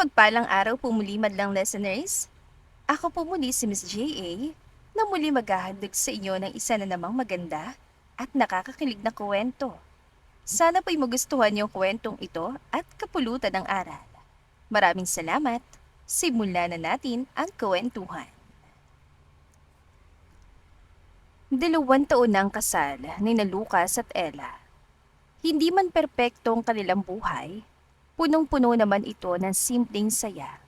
Mapagpalang araw po muli madlang listeners. Ako po muli si Miss J.A. na muli maghahandog sa inyo ng isa na namang maganda at nakakakilig na kwento. Sana po'y magustuhan yung kwentong ito at kapulutan ng aral. Maraming salamat. Simulan na natin ang kwentuhan. 2 taon na ang kasal ni na Lucas at Ella. Hindi man perpektong kanilang buhay, punong-puno naman ito ng simpleng saya.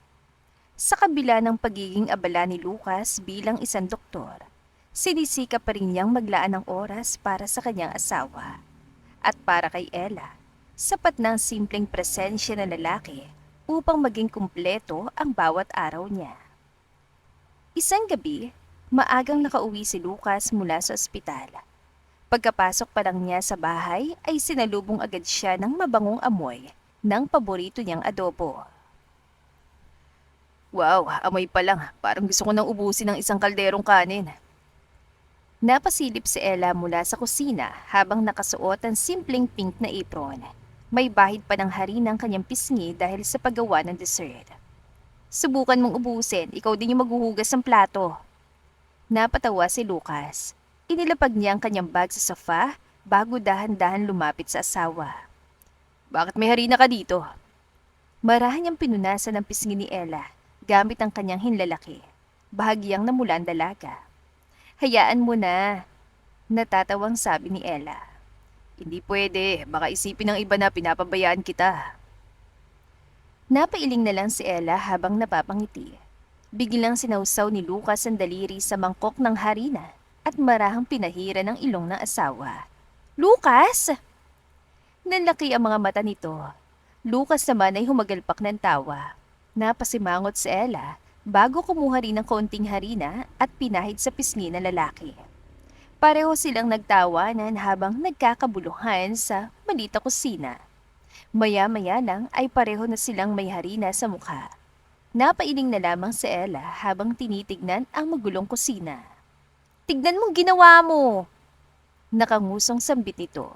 Sa kabila ng pagiging abala ni Lucas bilang isang doktor, sinisika pa rin niyang maglaan ng oras para sa kanyang asawa. At para kay Ella, sapat na ang simpleng presensya ng lalaki upang maging kumpleto ang bawat araw niya. Isang gabi, maagang nakauwi si Lucas mula sa ospital. Pagkapasok pa lang niya sa bahay ay sinalubong agad siya ng mabangong amoy ng paborito niyang adobo. Wow, amoy pa lang. Parang gusto ko nang ubusin ng isang kalderong kanin. Napasilip si Ella mula sa kusina habang nakasuot ang simpleng pink na apron. May bahid pa ng harina ang kanyang pisngi dahil sa paggawa ng dessert. Subukan mong ubusin, ikaw din yung maghuhugas ng plato. Napatawa si Lucas. Inilapag niya ang kanyang bag sa sofa bago dahan-dahan lumapit sa asawa. Bakit may harina ka dito? Marahan niyang pinunasan ng pisngi ni Ella gamit ang kanyang hinlalaki. Bahagyang namula ang dalaga. Hayaan mo na. Natatawang sabi ni Ella. Hindi pwede, baka isipin ng iba na pinapabayaan kita. Napailing na lang si Ella habang napapangiti. Biglang sinawsaw ni Lucas ang daliri sa mangkok ng harina at marahang pinahira ng ilong ng asawa. Lucas! Nanlaki ang mga mata nito. Lucas naman ay humagalpak ng tawa. Napasimangot si Ella bago kumuha rin ng kaunting harina at pinahid sa pisngi ng lalaki. Pareho silang nagtawanan habang nagkakabuluhan sa malita kusina. Maya-maya lang ay pareho na silang may harina sa mukha. Napailing na lamang si Ella habang tinitignan ang magulong kusina. Tignan mong ginawa mo! Nakangusong sambit nito.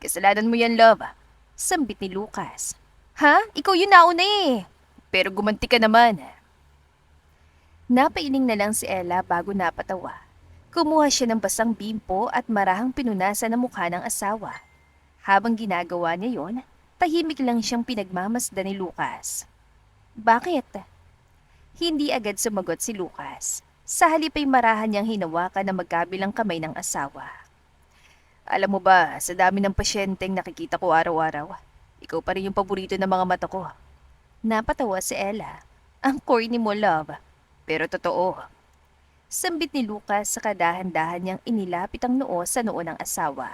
Kasalanan mo yan, love. Sambit ni Lucas. Ha? Ikaw yun nauna eh. Pero gumanti ka naman. Napailing na lang si Ella bago napatawa. Kumuha siya ng basang bimpo at marahang pinunasan ang mukha ng asawa. Habang ginagawa niya yon, tahimik lang siyang pinagmamasdan ni Lucas. Bakit? Hindi agad sumagot si Lucas. Sa halip ay marahan niyang hinawakan ng magkabilang kamay ng asawa. Alam mo ba, sa dami ng pasyenteng nakikita ko araw-araw, ikaw pa rin yung paborito ng mga mata ko. Napatawa si Ella. Ang corny mo, love. Pero totoo. Sambit ni Lucas sa kadahan-dahan niyang inilapit ang noo sa noo ng asawa.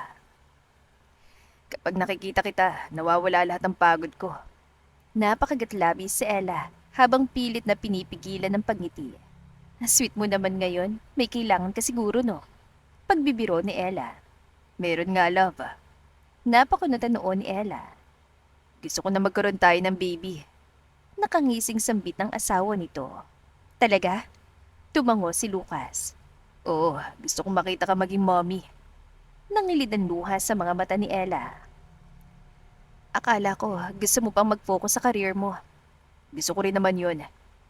Kapag nakikita kita, nawawala lahat ng pagod ko. Napakagatlabi si Ella habang pilit na pinipigilan ng pagngiti. Sweet mo naman ngayon, may kailangan ka siguro no? Pagbibiro ni Ella. Meron nga, love. Napakunot ang noo ni Ella. Gusto ko na magkaroon tayo ng baby. Nakangising sambit ng asawa nito. Talaga? Tumango si Lucas. Oo, gusto kong makita ka maging mommy. Nangilid ang luha sa mga mata ni Ella. Akala ko gusto mo pang mag-focus sa career mo. Gusto ko rin naman yun.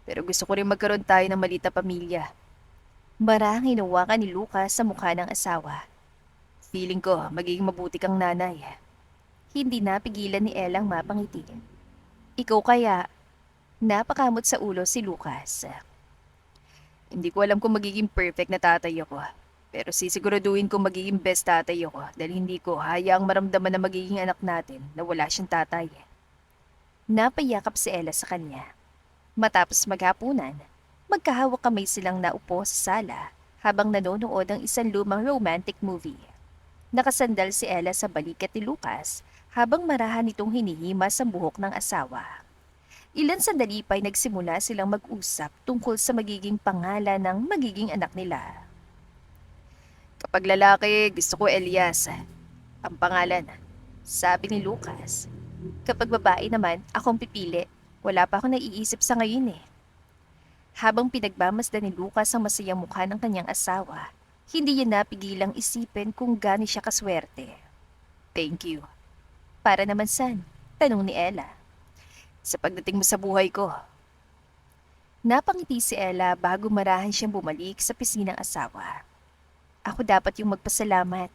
Pero gusto ko rin magkaroon tayo ng malita pamilya. Marahang hinawakan ni Lucas sa mukha ng asawa. Feeling ko magiging mabuti kang nanay. Hindi napigilan ni Ella ang mapangiti. Ikaw kaya? Napakamot sa ulo si Lucas. Hindi ko alam kung magiging perfect na tatay ako. Pero sisiguraduhin kong magiging best tatay ako dahil hindi ko hayaang maramdaman na magiging anak natin na wala siyang tatay. Napayakap si Ella sa kanya. Matapos maghapunan, magkahawak kamay silang naupo sa sala habang nanonood ng isang lumang romantic movie. Nakasandal si Ella sa balikat ni Lucas habang marahan nitong hinihimas ang buhok ng asawa. Ilan sandali pa'y nagsimula silang mag-usap tungkol sa magiging pangalan ng magiging anak nila. Kapag lalaki, gusto ko Elias. Ang pangalan, sabi ni Lucas. Kapag babae naman, akong pipili. Wala pa akong naiisip sa ngayon eh. Habang pinagmamasdan ni Lucas ang masayang mukha ng kanyang asawa, hindi niya napigilang isipin kung gaano siya kaswerte. Thank you. Para naman saan? Tanong ni Ella. sa pagdating mo sa buhay ko. Napangiti si Ella bago marahan siyang bumalik sa pisngi ng asawa. Ako dapat yung magpasalamat.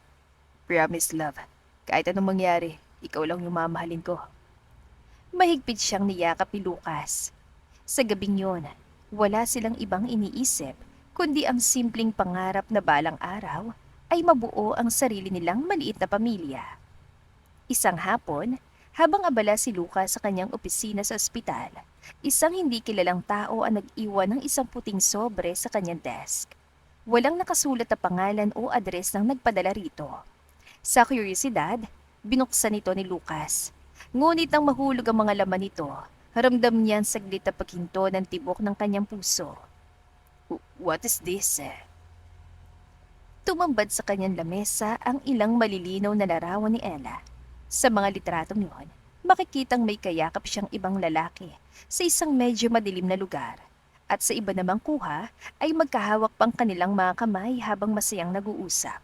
Promise, love. Kahit anong mangyari, ikaw lang yung mamahalin ko. Mahigpit siyang niyakap ni Lucas. Sa gabing yun, wala silang ibang iniisip kundi ang simpleng pangarap na balang araw ay mabuo ang sarili nilang maliit na pamilya. Isang hapon, habang abala si Lucas sa kanyang opisina sa ospital, isang hindi kilalang tao ang nag-iwan ng isang puting sobre sa kanyang desk. Walang nakasulat na pangalan o address ng nagpadala rito. Sa kuryosidad, binuksan ito ni Lucas. Ngunit nang mahulog ang mga laman nito, ramdam niya ang saglit na paghinto ng tibok ng kanyang puso. What is this? Tumambad sa kanyang lamesa ang ilang malilinaw na larawan ni Ella. Sa mga litratong yun, makikitang may kayakap siyang ibang lalaki sa isang medyo madilim na lugar. At sa iba namang kuha ay magkahawak pang kanilang mga kamay habang masayang nag-uusap.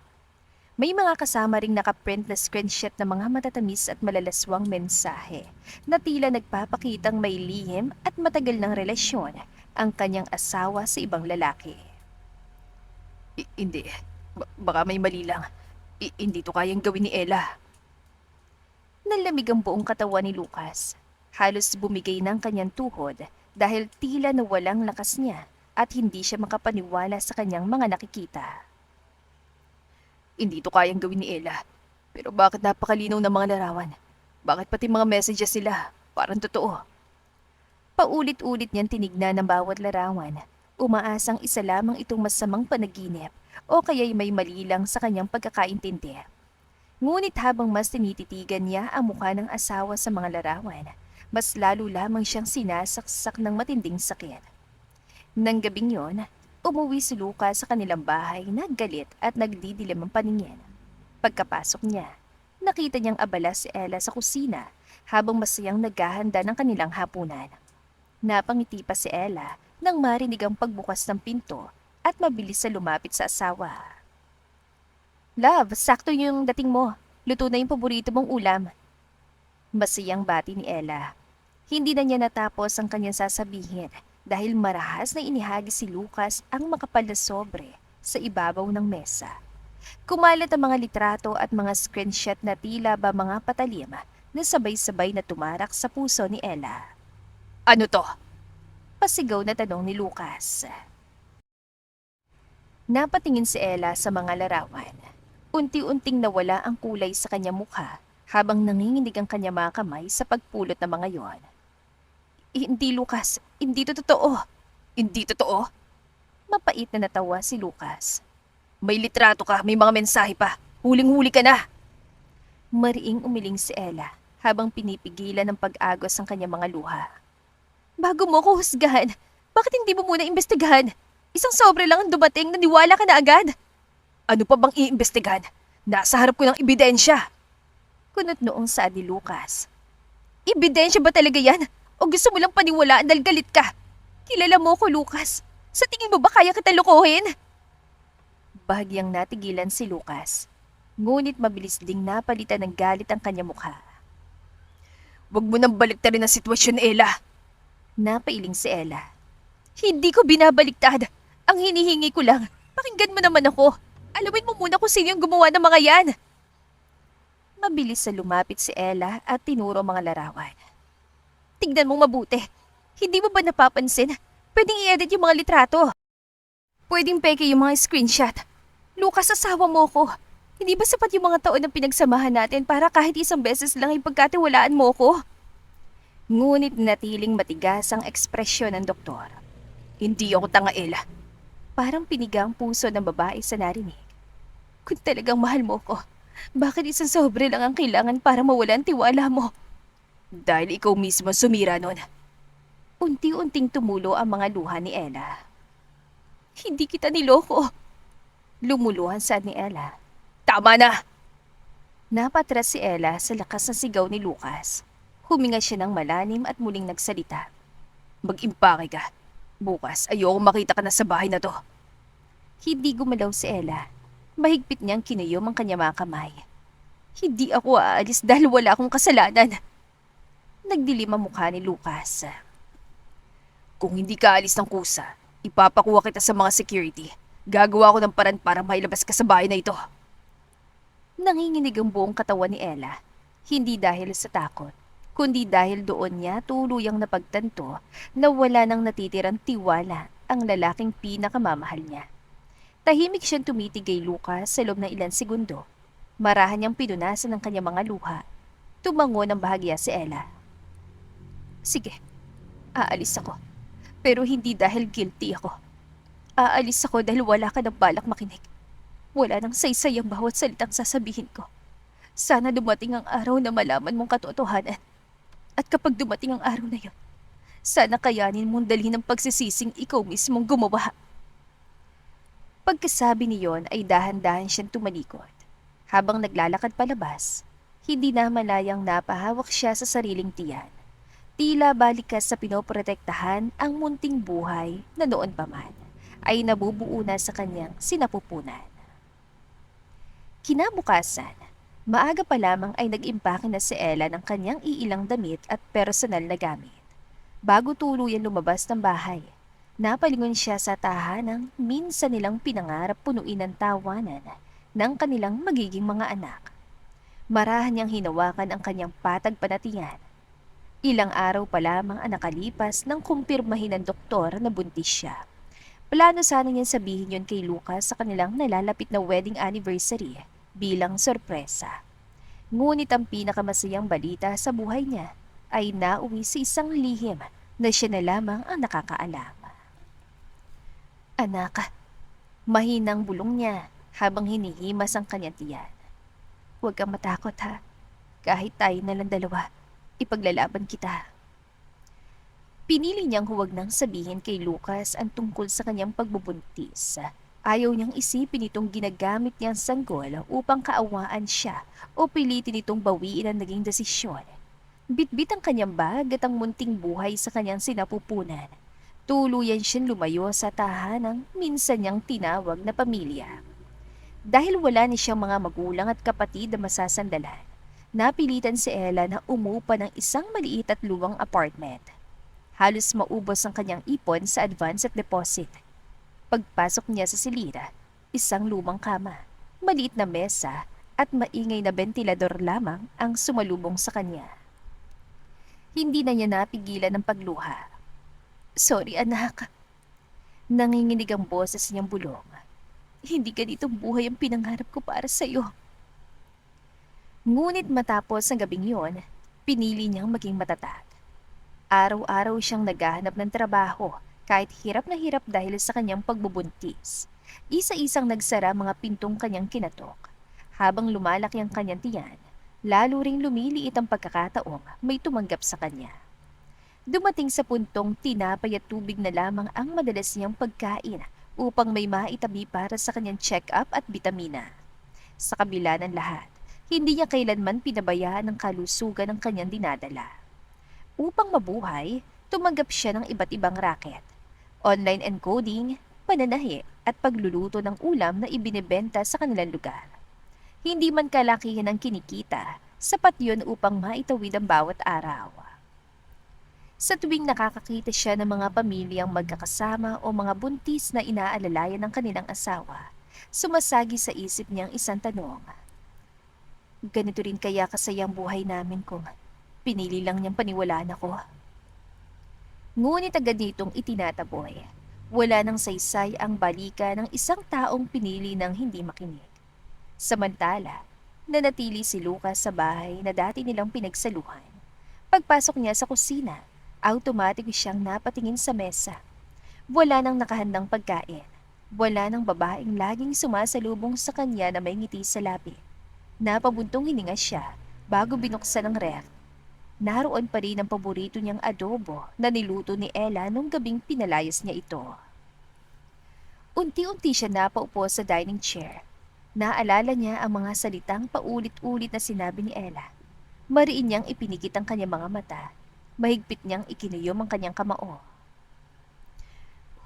May mga kasama ring nakaprint na screenshot ng mga matatamis at malalaswang mensahe na tila nagpapakitang may lihim at matagal ng relasyon ang kanyang asawa sa ibang lalaki. Hindi. Baka may mali lang. Hindi to kayang gawin ni Ella. Nalamig ang buong katawan ni Lucas. Halos bumigay ng kanyang tuhod dahil tila nawalang lakas niya at hindi siya makapaniwala sa kanyang mga nakikita. Hindi to kayang gawin ni Ella. Pero bakit napakalinaw ng mga larawan? Bakit pati mga messages nila? Parang totoo. Paulit-ulit niyang tinignan ang bawat larawan. Umaasang isa lamang itong masamang panaginip o kaya'y may mali lang sa kanyang pagkakaintindi. Ngunit habang mas tinititigan niya ang mukha ng asawa sa mga larawan, mas lalo lamang siyang sinasaksak ng matinding sakit. Nang gabing yon, umuwi si Lucas sa kanilang bahay na galit at nagdidilim ang paningin. Pagkapasok niya, nakita niyang abala si Ella sa kusina habang masayang naghahanda ng kanilang hapunan. Napangiti pa si Ella nang marinig ang pagbukas ng pinto at mabilis na lumapit sa asawa. Love, sakto yung dating mo. Luto na yung paborito mong ulam. Masayang bati ni Ella. Hindi na niya natapos ang kanyang sasabihin dahil marahas na inihagi si Lucas ang makapal na sobre sa ibabaw ng mesa. Kumalat ang mga litrato at mga screenshot na tila ba mga patalim na sabay-sabay na tumarak sa puso ni Ella. Ano to? Pasigaw na tanong ni Lucas. Napatingin si Ella sa mga larawan. Unti-unting nawala ang kulay sa kanyang mukha habang nanginginig ang kanyang mga kamay sa pagpulot ng mga yon. Hindi, Lucas. Hindi to totoo. Hindi totoo? Mapait na natawa si Lucas. May litrato ka, may mga mensahe pa. Huling-huli ka na. Mariing umiling si Ella habang pinipigilan ng pag-agos ang kanyang mga luha. Bago mo ko husgahan, bakit hindi mo muna imbestigahan? Isang sobre lang ang dumating, naniwala ka na agad. Ano pa bang iimbestigahan? Nasa harap ko ng ebidensya. Kunot noong saad ni Lucas. Ebidensya ba talaga yan? O gusto mo lang paniwalaan dahil galit ka? Kilala mo ko, Lucas. Sa tingin mo ba kaya kita lukuhin? Bahagyang natigilan si Lucas. Ngunit mabilis ding napalitan ng galit ang kanyang mukha. Huwag mo nang baliktarin ang sitwasyon, Ella. Napailing si Ella. Hindi ko binabaliktad. Ang hinihingi ko lang, pakinggan mo naman ako. Alamin mo muna kung sino yung gumawa ng mga yan. Mabilis na lumapit si Ella at tinuro mga larawan. Tignan mong mabuti. Hindi mo ba napapansin? Pwedeng i-edit yung mga litrato. Pwedeng peke yung mga screenshot. Lucas, asawa mo ko. Hindi ba sapat yung mga taon na pinagsamahan natin para kahit isang beses lang ipagkatiwalaan mo ko? Ngunit natiling matigas ang ekspresyon ng doktor. Hindi ako tanga, Ella. Parang pinigang puso ng babae sa narinig. Kung talagang mahal mo ko, bakit isang sobre lang ang kailangan para mawala ang tiwala mo? Dahil ikaw mismo sumira nun. Unti-unting tumulo ang mga luha ni Ella. Hindi kita niloko. Lumuluhan saad ni Ella. Tama na! Napatras si Ella sa lakas ng sigaw ni Lucas. Huminga siya ng malalim at muling nagsalita. Mag-impake ka. Bukas, ayoko makita ka na sa bahay na to. Hindi gumalaw si Ella. Mahigpit niyang kinuyom ang kanyang mga kamay. Hindi ako aalis dahil wala akong kasalanan. Nagdilim ang mukha ni Lucas. Kung hindi ka alis ng kusa, ipapakuha kita sa mga security. Gagawa ko ng paraan para mailabas ka sa bahay na ito. Nanginginig ang buong katawan ni Ella. Hindi dahil sa takot, kundi dahil doon niya tuluyang napagtanto na wala nang natitirang tiwala ang lalaking pinakamamahal niya. Tahimik siyang tumitig kay Lucas sa loob ng ilang segundo. Marahan niyang pinunasan ng kanyang mga luha. Tumango ng bahagya si Ella. Sige, aalis ako. Pero hindi dahil guilty ako. Aalis ako dahil wala ka ng balak makinig. Wala nang saysay ang bawat salitang sasabihin ko. Sana dumating ang araw na malaman mong katotohanan. At kapag dumating ang araw na yon, sana kayanin mong dalhin ng pagsisising ikaw mismong gumawa. Pagkasabi niyon ay dahan-dahan siyang tumalikod. Habang naglalakad palabas, hindi na malayang napahawak siya sa sariling tiyan. Tila balikas sa pinoprotektahan ang munting buhay na noon pa man ay nabubuo na sa kanyang sinapupunan. Kinabukasan, maaga pa lamang ay nag-impake na si Ella ng kanyang iilang damit at personal na gamit. Bago tuluyan lumabas ng bahay, napalingon siya sa tahanang minsan nilang pinangarap punuin ng tawanan ng kanilang magiging mga anak. Marahan niyang hinawakan ang kanyang patag panatiyan. Ilang araw pa lamang ang nakalipas nang kumpirmahin ng doktor na buntis siya. Plano sana niyang sabihin yon kay Lucas sa kanilang nalalapit na wedding anniversary bilang sorpresa. Ngunit ang pinakamasayang balita sa buhay niya ay nauwi sa isang lihim na siya na lamang ang nakakaalam. Anak, mahinang bulong niya habang hinihimas ang kanyang tiyan. Huwag kang matakot ha, kahit tayo na lang dalawa. Ipaglalaban kita. Pinili niyang huwag nang sabihin kay Lucas ang tungkol sa kanyang pagbubuntis. Ayaw niyang isipin itong ginagamit niyang sanggol upang kaawaan siya o pilitin itong bawiin ang naging desisyon. Bitbit ang kanyang bag at ang munting buhay sa kanyang sinapupunan. Tuluyan siyang lumayo sa tahanang minsan niyang tinawag na pamilya. Dahil wala ni siyang mga magulang at kapatid na masasandalan, napilitan si Ella na umupa ng isang maliit at luwang apartment. Halos maubos ang kanyang ipon sa advance at deposit. Pagpasok niya sa silira, isang lumang kama, maliit na mesa at maingay na bentilador lamang ang sumalubong sa kanya. Hindi na niya napigilan ang pagluha. Sorry anak. Nanginginig ang boses niyang bulong. Hindi ganitong buhay ang pinangarap ko para sa iyo. Ngunit matapos ang gabing yon, pinili niyang maging matatag. Araw-araw siyang naghahanap ng trabaho kahit hirap na hirap dahil sa kanyang pagbubuntis. Isa-isang nagsara mga pintong kanyang kinatok. Habang lumalaki ang kanyang tiyan, lalo ring lumiliit ang pagkakataong may tumanggap sa kanya. Dumating sa puntong tinapay at tubig na lamang ang madalas niyang pagkain upang may maitabi para sa kanyang check-up at bitamina. Sa kabila ng lahat, hindi niya kailanman pinabayaan ang kalusugan ng kanyang dinadala. Upang mabuhay, tumanggap siya ng iba't ibang racket. Online encoding, pananahi at pagluluto ng ulam na ibinebenta sa kanilang lugar. Hindi man kalakihan ang kinikita, sapat yun upang maitawid ang bawat araw. Sa tuwing nakakakita siya ng mga pamilyang magkakasama o mga buntis na inaalalayan ng kanilang asawa, sumasagi sa isip niyang isang tanong. Ganito rin kaya kasayang buhay namin kung pinili lang niyang paniwalaan ako. Ngunit agad nitong itinataboy. Wala nang saysay ang balika ng isang taong pinili ng hindi makinig. Samantala, nanatili si Lucas sa bahay na dati nilang pinagsaluhan. Pagpasok niya sa kusina, automatic siyang napatingin sa mesa. Wala nang nakahandang pagkain. Wala nang babaeng laging sumasalubong sa kanya na may ngiti sa labi. Napabuntong hininga siya bago binuksan ang ref. Naroon pa rin ang paborito niyang adobo na niluto ni Ella nung gabing pinalayas niya ito. Unti-unti siya napaupo sa dining chair. Naalala niya ang mga salitang paulit-ulit na sinabi ni Ella. Mariin niyang ipinikit ang kanyang mga mata. Mahigpit niyang ikinuyom ang kanyang kamao.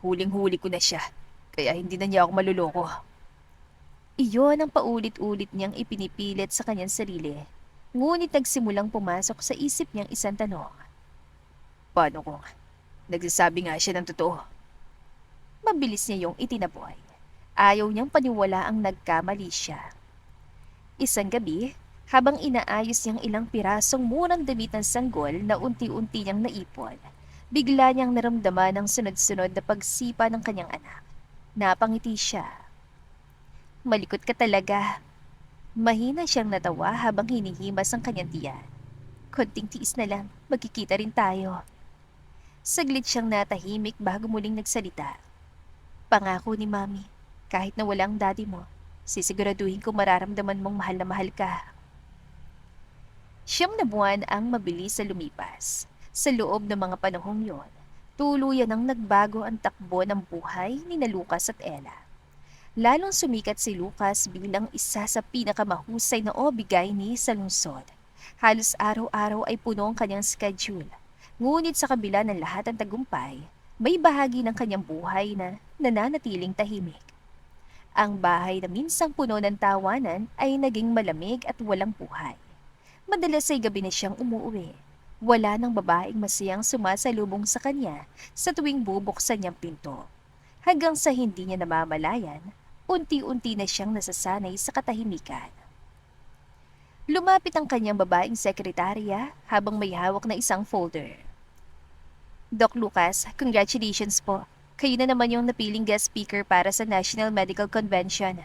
Huling-huli ko na siya, kaya hindi na niya ako maluloko. Iyon ang paulit-ulit niyang ipinipilit sa kanyang sarili. Ngunit nagsimulang pumasok sa isip niyang isang tanong. Paano kung nagsasabi nga siya ng totoo? Mabilis niya yung itinaboy. Ayaw niyang paniwala ang nagkamali siya. Isang gabi, habang inaayos niyang ilang pirasong murang damit ng sanggol na unti-unti niyang naipon, bigla niyang naramdaman ang sunod-sunod na pagsipa ng kanyang anak. Napangiti siya. Malikot ka talaga. Mahina siyang natawa habang hinihimas ang kanyang tiyan. Konting tiis na lang, magkikita rin tayo. Saglit siyang natahimik bago muling nagsalita. Pangako ni Mami, kahit na wala ang daddy mo, sisiguraduhin ko mararamdaman mong mahal na mahal ka. 9 na buwan ang mabilis na lumipas. Sa loob ng mga panahong yon, tuluyan ang nagbago ang takbo ng buhay ni na Lucas at Ella. Lalong sumikat si Lucas bilang isa sa pinakamahusay na obigayni sa lungsod. Halos araw-araw ay puno ang kanyang schedule. Ngunit sa kabila ng lahat ng tagumpay, may bahagi ng kanyang buhay na nananatiling tahimik. Ang bahay na minsang puno ng tawanan ay naging malamig at walang buhay. Madalas ay gabi na siyang umuwi. Wala nang babaeng masayang sumasalubong sa kanya sa tuwing bubuksan niyang pinto. Hanggang sa hindi niya namamalayan, unti-unti na siyang nasasanay sa katahimikan. Lumapit ang kanyang babaeng sekretarya habang may hawak na isang folder. Doc Lucas, congratulations po. Kayo na naman yung napiling guest speaker para sa National Medical Convention.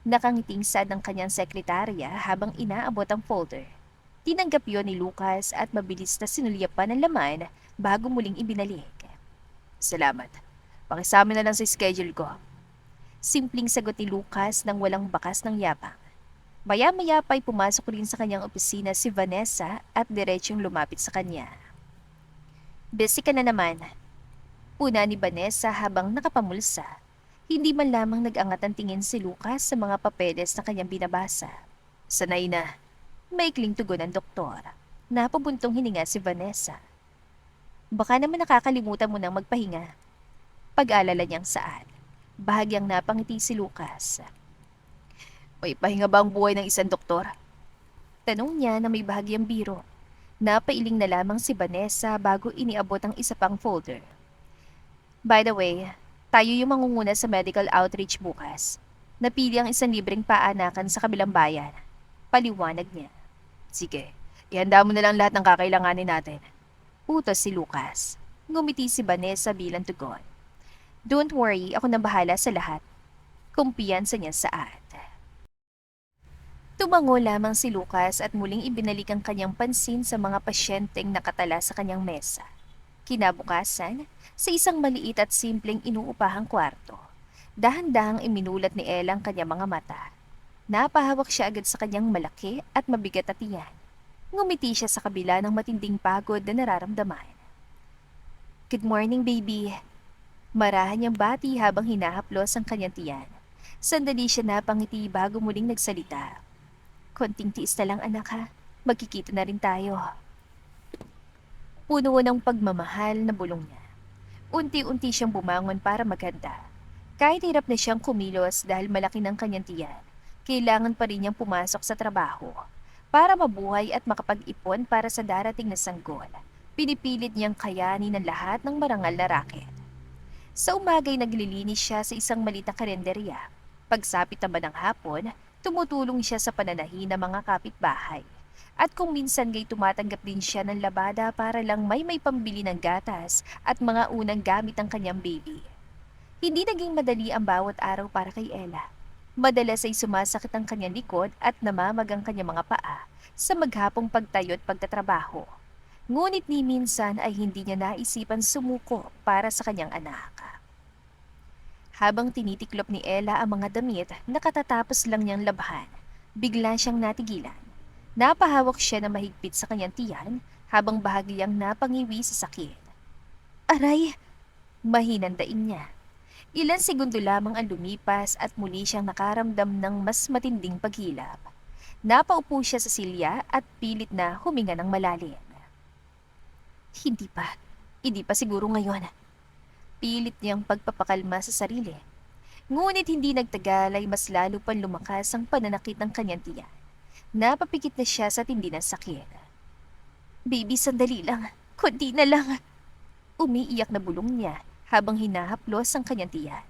Nakangiting sad ng kanyang sekretarya habang inaabot ang folder. Tinanggap yon ni Lucas at mabilis na sinulyapan ang laman bago muling ibinalik. Salamat. Pakisama na lang sa schedule ko. Simpleng sagot ni Lucas nang walang bakas ng yapang. Maya-maya pa'y pumasok rin sa kanyang opisina si Vanessa at diretsyong lumapit sa kanya. Busy ka na naman. Una ni Vanessa habang nakapamulsa. Hindi man lamang nag-angat ang tingin si Lucas sa mga papeles na kanyang binabasa. Sanay na. Maikling tugon ng doktor. Napabuntong hininga si Vanessa. Baka naman nakakalimutan mo nang magpahinga. Pag-alala niyang saan. Bahagyang napangiti si Lucas. May pahinga ba ang buhay ng isang doktor? Tanong niya na may bahagyang biro. Napailing na lamang si Vanessa bago iniabot ang isa pang folder. By the way, tayo yung mangunguna sa medical outreach bukas. Napili ang isang libreng paanakan sa kabilang bayan. Paliwanag niya. Sige, ihanda mo na lang lahat ng kakailanganin natin. Utos si Lucas. Ngumiti si Vanessa bilang tugon. Don't worry, ako nang bahala sa lahat. Kumpiyansa niya saad. Tumango lamang si Lucas at muling ibinalik ang kanyang pansin sa mga pasyenteng nakatala sa kanyang mesa. Kinabukasan, sa isang maliit at simpleng inuupahang kwarto, dahan-dahang iminulat ni Ella ang kanyang mga mata. Napahawak siya agad sa kanyang malaki at mabigat na tiyan. Ngumiti siya sa kabila ng matinding pagod na nararamdaman. Good morning, baby. Marahan niyang bati habang hinahaplos ang kanyang tiyan. Sandali siya napangiti bago muling nagsalita. Konting tiis na lang, anak, ha. Magkikita na rin tayo. Puno ng pagmamahal na bulong niya. Unti-unti siyang bumangon para maghanda. Kahit hirap na siyang kumilos dahil malaki ng kanyang tiyan, kailangan pa rin niyang pumasok sa trabaho. Para mabuhay at makapag-ipon para sa darating na sanggol, pinipilit niyang kayanin ang lahat ng marangal na raket. Sa umagay naglilinis siya sa isang maliit na karenderya. Pagsapit naman ng hapon, tumutulong siya sa pananahi ng mga kapitbahay. At kung minsan gay tumatanggap din siya ng labada para lang may pambili ng gatas at mga unang gamit ng kanyang baby. Hindi naging madali ang bawat araw para kay Ella. Madalas ay sumasakit ang kanyang likod at namamag ang kanyang mga paa sa maghapong pagtayo at pagtatrabaho. Ngunit ni minsan ay hindi niya naisipan sumuko para sa kanyang anak. Habang tinitiklop ni Ella ang mga damit na katatapos lang niyang labhan, bigla siyang natigilan. Napahawak siya na mahigpit sa kanyang tiyan habang bahagyang napangiwi sa sakit. Aray! Mahinang daing niya. Ilang segundo lamang ang lumipas at muli siyang nakaramdam ng mas matinding paghilap. Napaupo siya sa silya at pilit na huminga ng malalim. Hindi pa siguro ngayon. Pilit niyang pagpapakalma sa sarili. Ngunit hindi nagtagal ay mas lalo pang lumakas ang pananakit ng kanyang tiyan. Napapikit na siya sa tindi ng sakit. Baby, sandali lang. Kunti na lang. Umiiyak na bulong niya habang hinahaplos ang kanyang tiyan.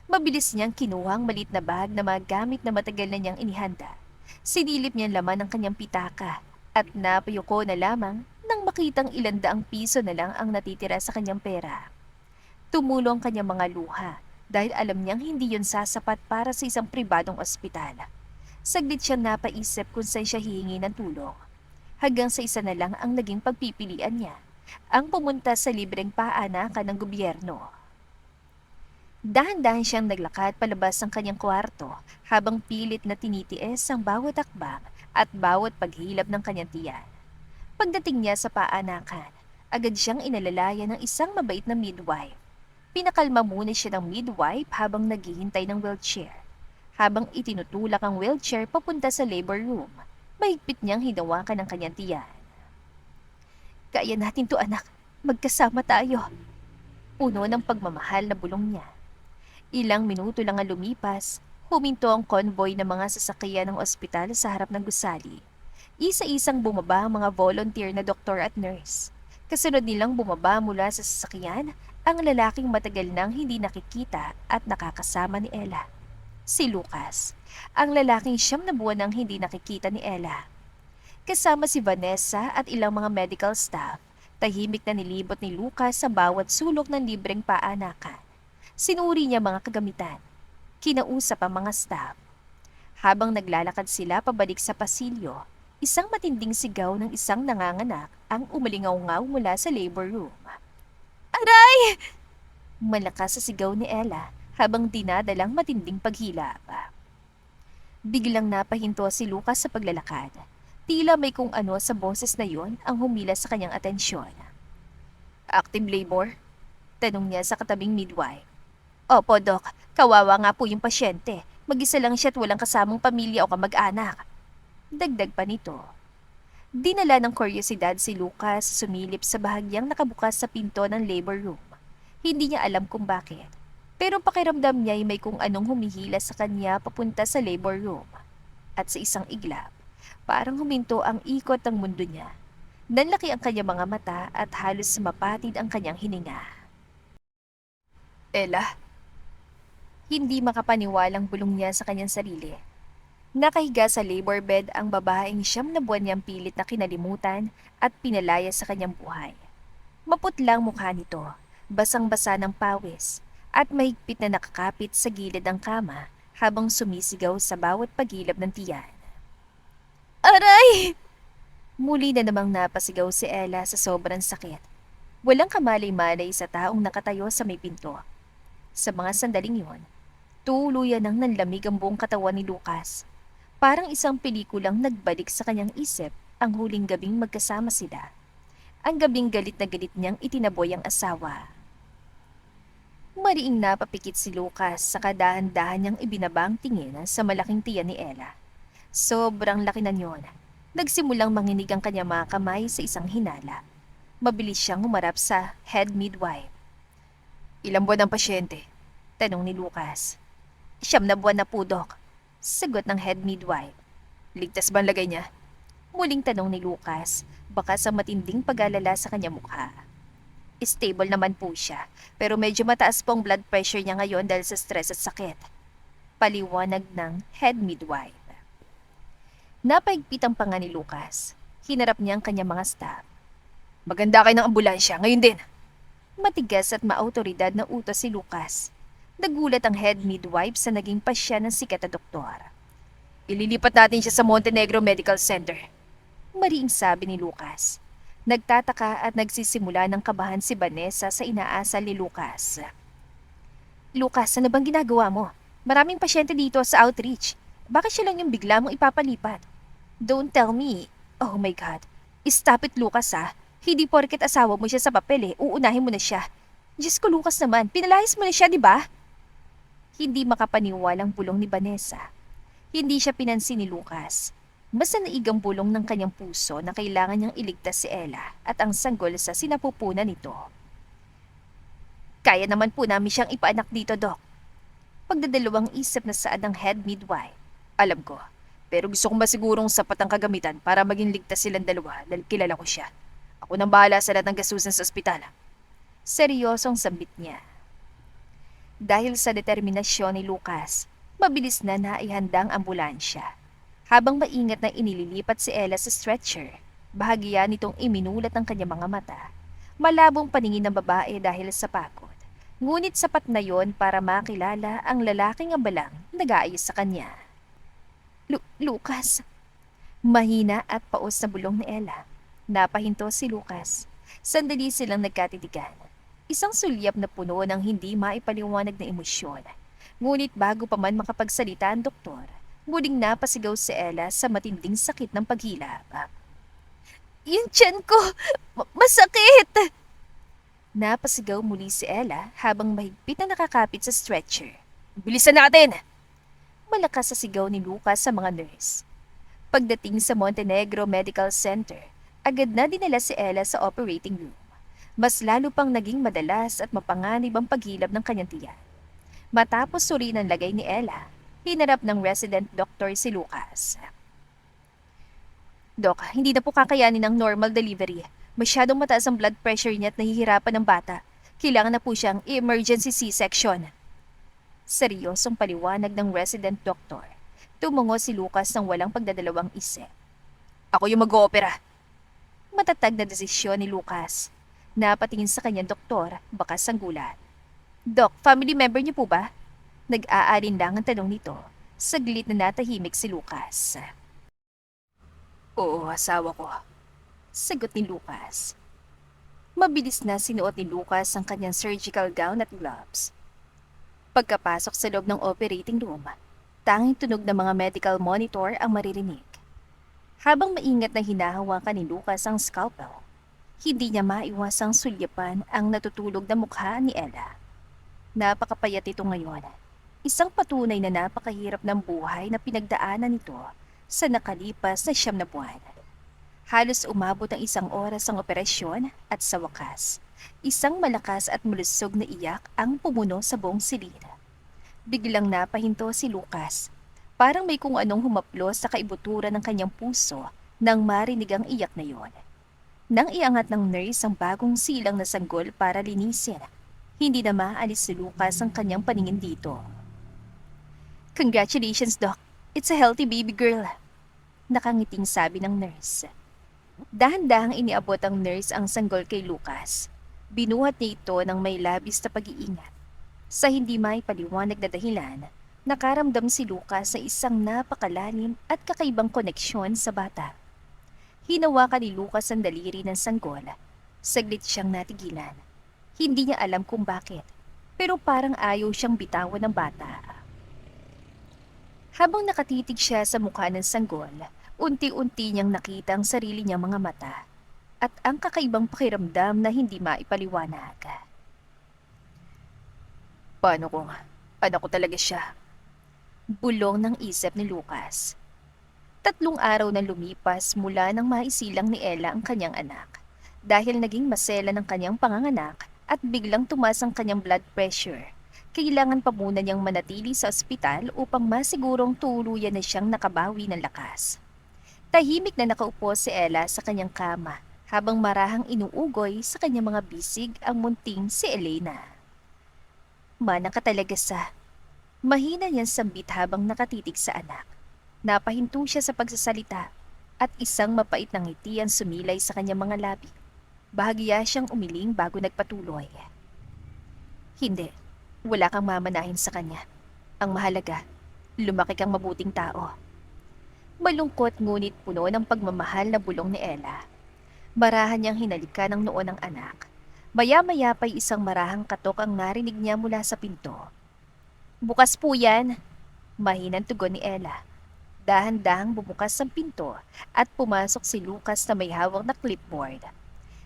Mabilis niyang kinuha ang maliit na bag na magamit na matagal na niyang inihanda. Sinilip niya ang laman ng kanyang pitaka at napayuko na lamang nang makitang ilang daang piso na lang ang natitira sa kanyang pera. Tumulo ang kanyang mga luha dahil alam niyang hindi yun sasapat para sa isang pribadong ospital. Saglit siyang napaisip kung saan siya hihingi ng tulong. Hanggang sa isa na lang ang naging pagpipilian niya, ang pumunta sa libreng paanakan ng gobyerno. Dahan-dahan siyang naglakad palabas ng kanyang kwarto habang pilit na tinitiis ang bawat akbang at bawat paghilab ng kanyang tiyan. Pagdating niya sa paanakan, agad siyang inalalaya ng isang mabait na midwife. Pinakalma muna siya ng midwife habang naghihintay ng wheelchair. Habang itinutulak ang wheelchair papunta sa labor room, mahigpit niyang hinawakan ang kanyang tiyan. Kaya natin to, anak. Magkasama tayo. Puno ng pagmamahal na bulong niya. Ilang minuto lang ang lumipas, huminto ang convoy ng mga sasakyan ng ospital sa harap ng gusali. Isa-isang bumaba ang mga volunteer na doktor at nurse. Kasunod nilang bumaba mula sa sasakyan ang lalaking matagal nang hindi nakikita at nakakasama ni Ella. Si Lucas, ang lalaking 9 na buwan nang hindi nakikita ni Ella. Kasama si Vanessa at ilang mga medical staff, tahimik na nilibot ni Lucas sa bawat sulok ng libreng paanakan. Sinuri niya mga kagamitan. Kinausap ang mga staff. Habang naglalakad sila pabalik sa pasilyo, isang matinding sigaw ng isang nanganganak ang umalingaw-ngaw mula sa labor room. Aray! Malakas sa sigaw ni Ella habang dinadalang matinding paghilap. Biglang napahinto si Lucas sa paglalakad. Tila may kung ano sa boses na yon ang humila sa kanyang atensyon. Active labor? Tanong niya sa katabing midwife. Opo, Dok. Kawawa nga po yung pasyente. Mag-isa lang siya at walang kasamang pamilya o kamag-anak. Dagdag pa nito. Dinala ng kuryosidad si Lucas sumilip sa bahagyang nakabukas sa pinto ng labor room. Hindi niya alam kung bakit. Pero pakiramdam niya ay may kung anong humihila sa kanya papunta sa labor room. At sa isang iglap, parang huminto ang ikot ng mundo niya. Nanlaki ang kanyang mga mata at halos mapatid ang kanyang hininga. Ella? Hindi makapaniwalang bulong niya sa kanyang sarili. Nakahiga sa labor bed ang babaeng 9 na buwan niyang pilit na kinalimutan at pinalaya sa kanyang buhay. Maputlang mukha nito, basang-basa ng pawis, at mahigpit na nakakapit sa gilid ng kama habang sumisigaw sa bawat pagilab ng tiyan. Aray! Muli na namang napasigaw si Ella sa sobrang sakit. Walang kamalay-malay sa taong nakatayo sa may pinto. Sa mga sandaling yon, tuluyan ang nanlamig ang buong katawan ni Lucas. Parang isang pelikulang nagbalik sa kanyang isip ang huling gabing magkasama sila. Ang gabing galit na galit niyang itinaboy ang asawa. Mariing napapikit si Lucas sa kadahan-dahan niyang ibinabang tingin sa malaking tiyan ni Ella. Sobrang laki na niyon. Nagsimulang manginig ang kanyang mga kamay sa isang hinala. Mabilis siyang humarap sa head midwife. Ilang buwan ang pasyente? Tanong ni Lucas. 9 na buwan na po, Dok. Sagot ng head midwife. Ligtas ba ang lagay niya? Muling tanong ni Lucas, baka sa matinding pag-alala sa kanyang mukha. Stable naman po siya, pero medyo mataas pong blood pressure niya ngayon dahil sa stress at sakit. Paliwanag ng head midwife. Napahigpit ang panga ni Lucas. Hinarap niya ang kanyang mga staff. Maganda kayo ng ambulansya, ngayon din. Matigas at maautoridad na utos si Lucas. Nagulat ang head midwife sa naging pasya ng sikat na doktor. Ililipat natin siya sa Montenegro Medical Center. Mariing sabi ni Lucas. Nagtataka at nagsisimula ng kabahan si Vanessa sa inaasal ni Lucas. Lucas, ano bang ginagawa mo? Maraming pasyente dito sa outreach. Bakit siya lang yung bigla mong ipapalipat? Don't tell me. Oh my God. Stop it, Lucas, ha? Hindi porket asawa mo siya sa papel uunahin mo na siya. Diyos ko, Lucas naman, pinalayas mo na siya, di ba? Hindi makapaniwalang bulong ni Vanessa. Hindi siya pinansin ni Lucas. Basta naigang bulong ng kanyang puso na kailangan niyang iligtas si Ella at ang sanggol sa sinapupunan nito. Kaya naman po namin siyang ipaanak dito, Doc. Pagdadalawang isip na saad ng head midwife. Alam ko, Pero gusto kong masigurong sapat ang kagamitan para maging ligtas silang dalawa dahil kilala ko siya. Ako nang bahala sa lahat ng gastusin sa ospital. Seryosong sambit niya. Dahil sa determinasyon ni Lucas, mabilis na naihanda ang ambulansya. Habang maingat na inililipat si Ella sa stretcher, bahagya nitong iminulat ang kanyang mga mata. Malabong paningin ng babae dahil sa pagod. Ngunit sapat na yon para makilala ang lalaking abalang nag-aayos sa kanya. Lucas. Mahina at paos na bulong ni Ella. Napahinto si Lucas. Sandali silang nagkatitigan. Isang sulyap na puno ng hindi maipaliwanag na emosyon. Ngunit bago pa man makapagsalita ang doktor, muling napasigaw si Ella sa matinding sakit ng paghilap. Yung tiyan ko! Masakit! Napasigaw muli si Ella habang mahigpit na nakakapit sa stretcher. Bilisan natin! Malakas sa sigaw ni Lucas sa mga nurse. Pagdating sa Montenegro Medical Center, agad na dinala si Ella sa operating room. Mas lalo pang naging madalas at mapanganib ang paghilab ng kanyang tiyan. Matapos suriin ang lagay ni Ella, hinarap ng resident doctor si Lucas. Dok, hindi na po kakayanin ng normal delivery. Masyadong mataas ang blood pressure niya at nahihirapan ang bata. Kailangan na po siyang emergency C-section. Seryosong paliwanag ng resident doctor. Tumungo si Lucas ng walang pagdadalawang isip. Ako yung mag-oopera. Matatag na desisyon ni Lucas. Napatingin sa kanyang doktor, bakas ang gulat. Doc, family member niyo po ba? Nag-aalin lang ang tanong nito. Saglit na natahimik si Lucas. Oo, asawa ko. Sagot ni Lucas. Mabilis na sinuot ni Lucas ang kanyang surgical gown at gloves. Pagkapasok sa loob ng operating room, tanging tunog ng mga medical monitor ang maririnig. Habang maingat na hinahawakan ni Lucas ang scalpel, hindi niya maiwasang sulyapan ang natutulog na mukha ni Ella. Napakapayat ito ngayon. Isang patunay na napakahirap ng buhay na pinagdaanan nito sa nakalipas na 9 na buwan. Halos umabot ang 1 oras ang operasyon at sa wakas, isang malakas at malusog na iyak ang pumuno sa buong silid. Biglang napahinto si Lucas. Parang may kung anong humaplos sa kaibuturan ng kanyang puso nang marinig ang iyak na yon. Nang iangat ng nurse ang bagong silang na sanggol para linisin, hindi na maalis si Lucas ang kanyang paningin dito. Congratulations, Doc. It's a healthy baby girl. Nakangiting sabi ng nurse. Dahan-dahang iniabot ang nurse ang sanggol kay Lucas. Binuhat niya ito ng may labis na pag-iingat. Sa hindi may paliwanag na dahilan, nakaramdam si Lucas sa isang napakalalim at kakaibang koneksyon sa bata. Hinawakan ni Lucas ang daliri ng sanggol. Saglit siyang natigilan. Hindi niya alam kung bakit, pero parang ayaw siyang bitawan ng bata. Habang nakatitig siya sa mukha ng sanggol, unti-unti niyang nakita ang sarili niyang mga mata at ang kakaibang pakiramdam na hindi maipaliwanag. Paano kung anak ko talaga siya? Bulong ng isip ni Lucas. 3 araw na lumipas mula nang maisilang ni Ella ang kanyang anak dahil naging masela ng kanyang panganganak at biglang tumaas ang kanyang blood pressure. Kailangan pa muna niyang manatili sa ospital upang masigurong tuluyan na siyang nakabawi ng lakas. Tahimik na nakaupo si Ella sa kanyang kama habang marahang inuugoy sa kanyang mga bisig ang munting si Elena. Mana ka talaga sa... Mahina niyang sambit habang nakatitig sa anak. Napahinto siya sa pagsasalita at isang mapait na ngiti ang sumilay sa kanyang mga labi. Bahagya siyang umiling bago nagpatuloy. Hindi, wala kang mamanahin sa kanya. Ang mahalaga, lumaki kang mabuting tao. Malungkot ngunit puno ng pagmamahal na bulong ni Ella. Marahan niyang hinalikan ang noo ng anak. Maya-maya pa'y isang marahang katok ang narinig niya mula sa pinto. Bukas po yan, mahinang tugon ni Ella. Dahan-dahang bumukas ang pinto at pumasok si Lucas na may hawak na clipboard.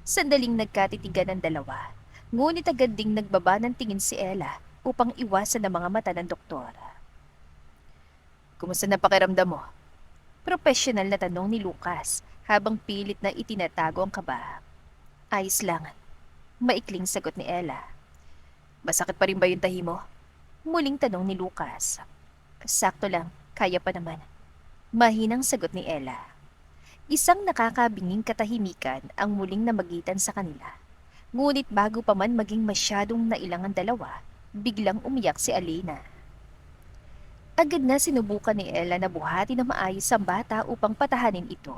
Sandaling nagkatitigan ng dalawa, ngunit agad ding nagbaba ng tingin si Ella upang iwasan ang mga mata ng doktor. Kumusta na pakiramdam mo? Profesional na tanong ni Lucas habang pilit na itinatago ang kaba. Ayos lang, maikling sagot ni Ella. Masakit pa rin ba yung tahi mo? Muling tanong ni Lucas. Sakto lang, kaya pa naman. Mahinang sagot ni Ella. Isang nakakabinging katahimikan ang muling namagitan sa kanila. Ngunit bago pa man maging masyadong nailang ang dalawa, biglang umiyak si Alina. Agad na sinubukan ni Ella na buhati na maayos ang bata upang patahanin ito.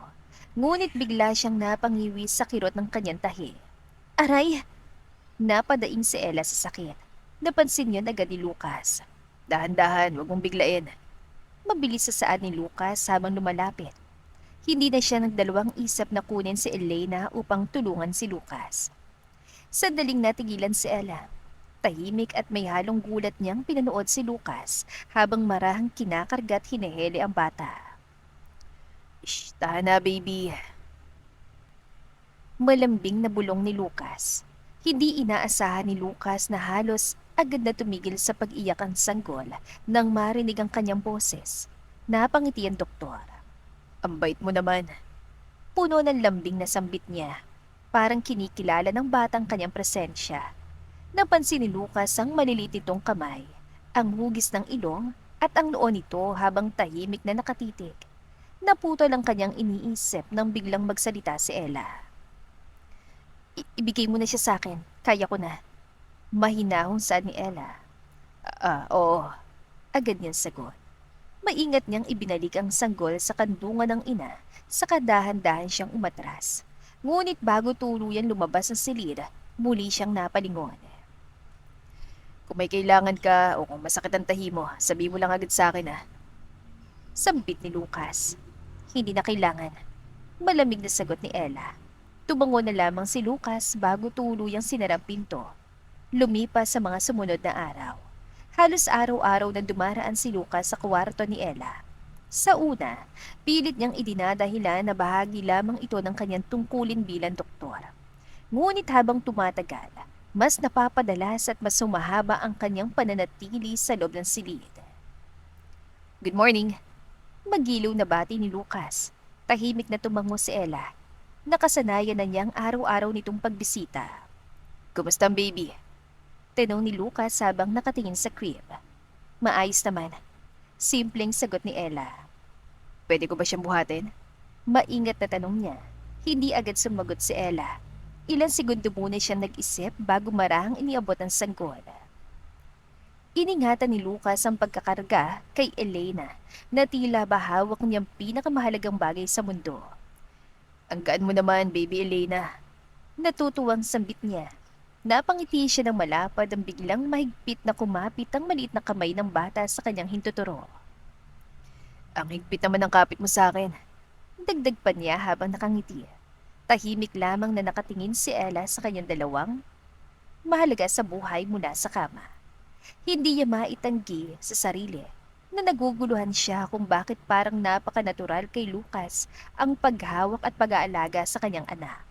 Ngunit bigla siyang napangiwi sa kirot ng kanyang tahi. Aray! Napadaing si Ella sa sakit. Napansin niya agad ni Lucas. Dahan-dahan, huwag mong biglain. Mabilis sa saad ni Lucas habang lumalapit. Hindi na siya nagdalawang isip na kunin si Elena upang tulungan si Lucas. Sandaling natigilan si Ella. Tahimik at may halong gulat niyang pinanood si Lucas habang marahang kinakargat hinihili ang bata. Shh, tahan na baby. Malambing na bulong ni Lucas. Hindi inaasahan ni Lucas na halos agad na tumigil sa pag-iyak ang sanggol nang marinig ang kanyang boses. Napangiti ang doktor. Ang bait mo naman. Puno ng lambing na sambit niya. Parang kinikilala ng batang kanyang presensya. Napansin ni Lucas ang maliliit nitong kamay, ang hugis ng ilong at ang noo nito habang tahimik na nakatitig. Naputol ang kanyang iniisip nang biglang magsalita si Ella. Ibigay mo na siya sa akin. Kaya ko na. Mahinahong saad ni Ella. Oo. Agad niyang sagot. Maingat niyang ibinalik ang sanggol sa kandungan ng ina, saka dahan-dahan siyang umatras. Ngunit bago tuluyan lumabas ang silid, muli siyang napalingon. Kung may kailangan ka o kung masakit ang tahi mo, sabi mo lang agad sa akin Sambit ni Lucas. Hindi na kailangan. Malamig na sagot ni Ella. Tumango na lamang si Lucas bago tuluyang sinara ang pinto. Lumipas sa mga sumunod na araw. Halos araw-araw na dumaraan si Lucas sa kwarto ni Ella. Sa una, pilit niyang idinadahilan na bahagi lamang ito ng kanyang tungkulin bilang doktor. Ngunit habang tumatagal, mas napapadalas at mas sumahaba ang kanyang pananatili sa loob ng silid. Good morning. Magilaw na bati ni Lucas. Tahimik na tumango si Ella. Nakasanayan na niyang araw-araw nitong pagbisita. Kumusta ang baby? Tanong ni Lucas habang nakatingin sa crib. Maayos naman. Simpleng sagot ni Ella. Pwede ko ba siyang buhatin? Maingat na tanong niya. Hindi agad sumagot si Ella. Ilang segundo muna siyang nag-isip bago marahang iniabot ang sanggol. Iningatan ni Lucas ang pagkakarga kay Elena na tila ba hawak niyang pinakamahalagang bagay sa mundo. Ang gaan mo naman, baby Elena. Natutuwang sambit niya. Napangiti siya ng malapad ang biglang mahigpit na kumapit ang maliit na kamay ng bata sa kanyang hintuturo. Ang higpit naman ng kapit mo sa akin. Dagdag pa niya habang nakangiti. Tahimik lamang na nakatingin si Ella sa kanyang dalawang mahalaga sa buhay mula sa kama. Hindi niya maitanggi sa sarili na naguguluhan siya kung bakit parang napaka-natural kay Lucas ang paghawak at pag-aalaga sa kanyang anak.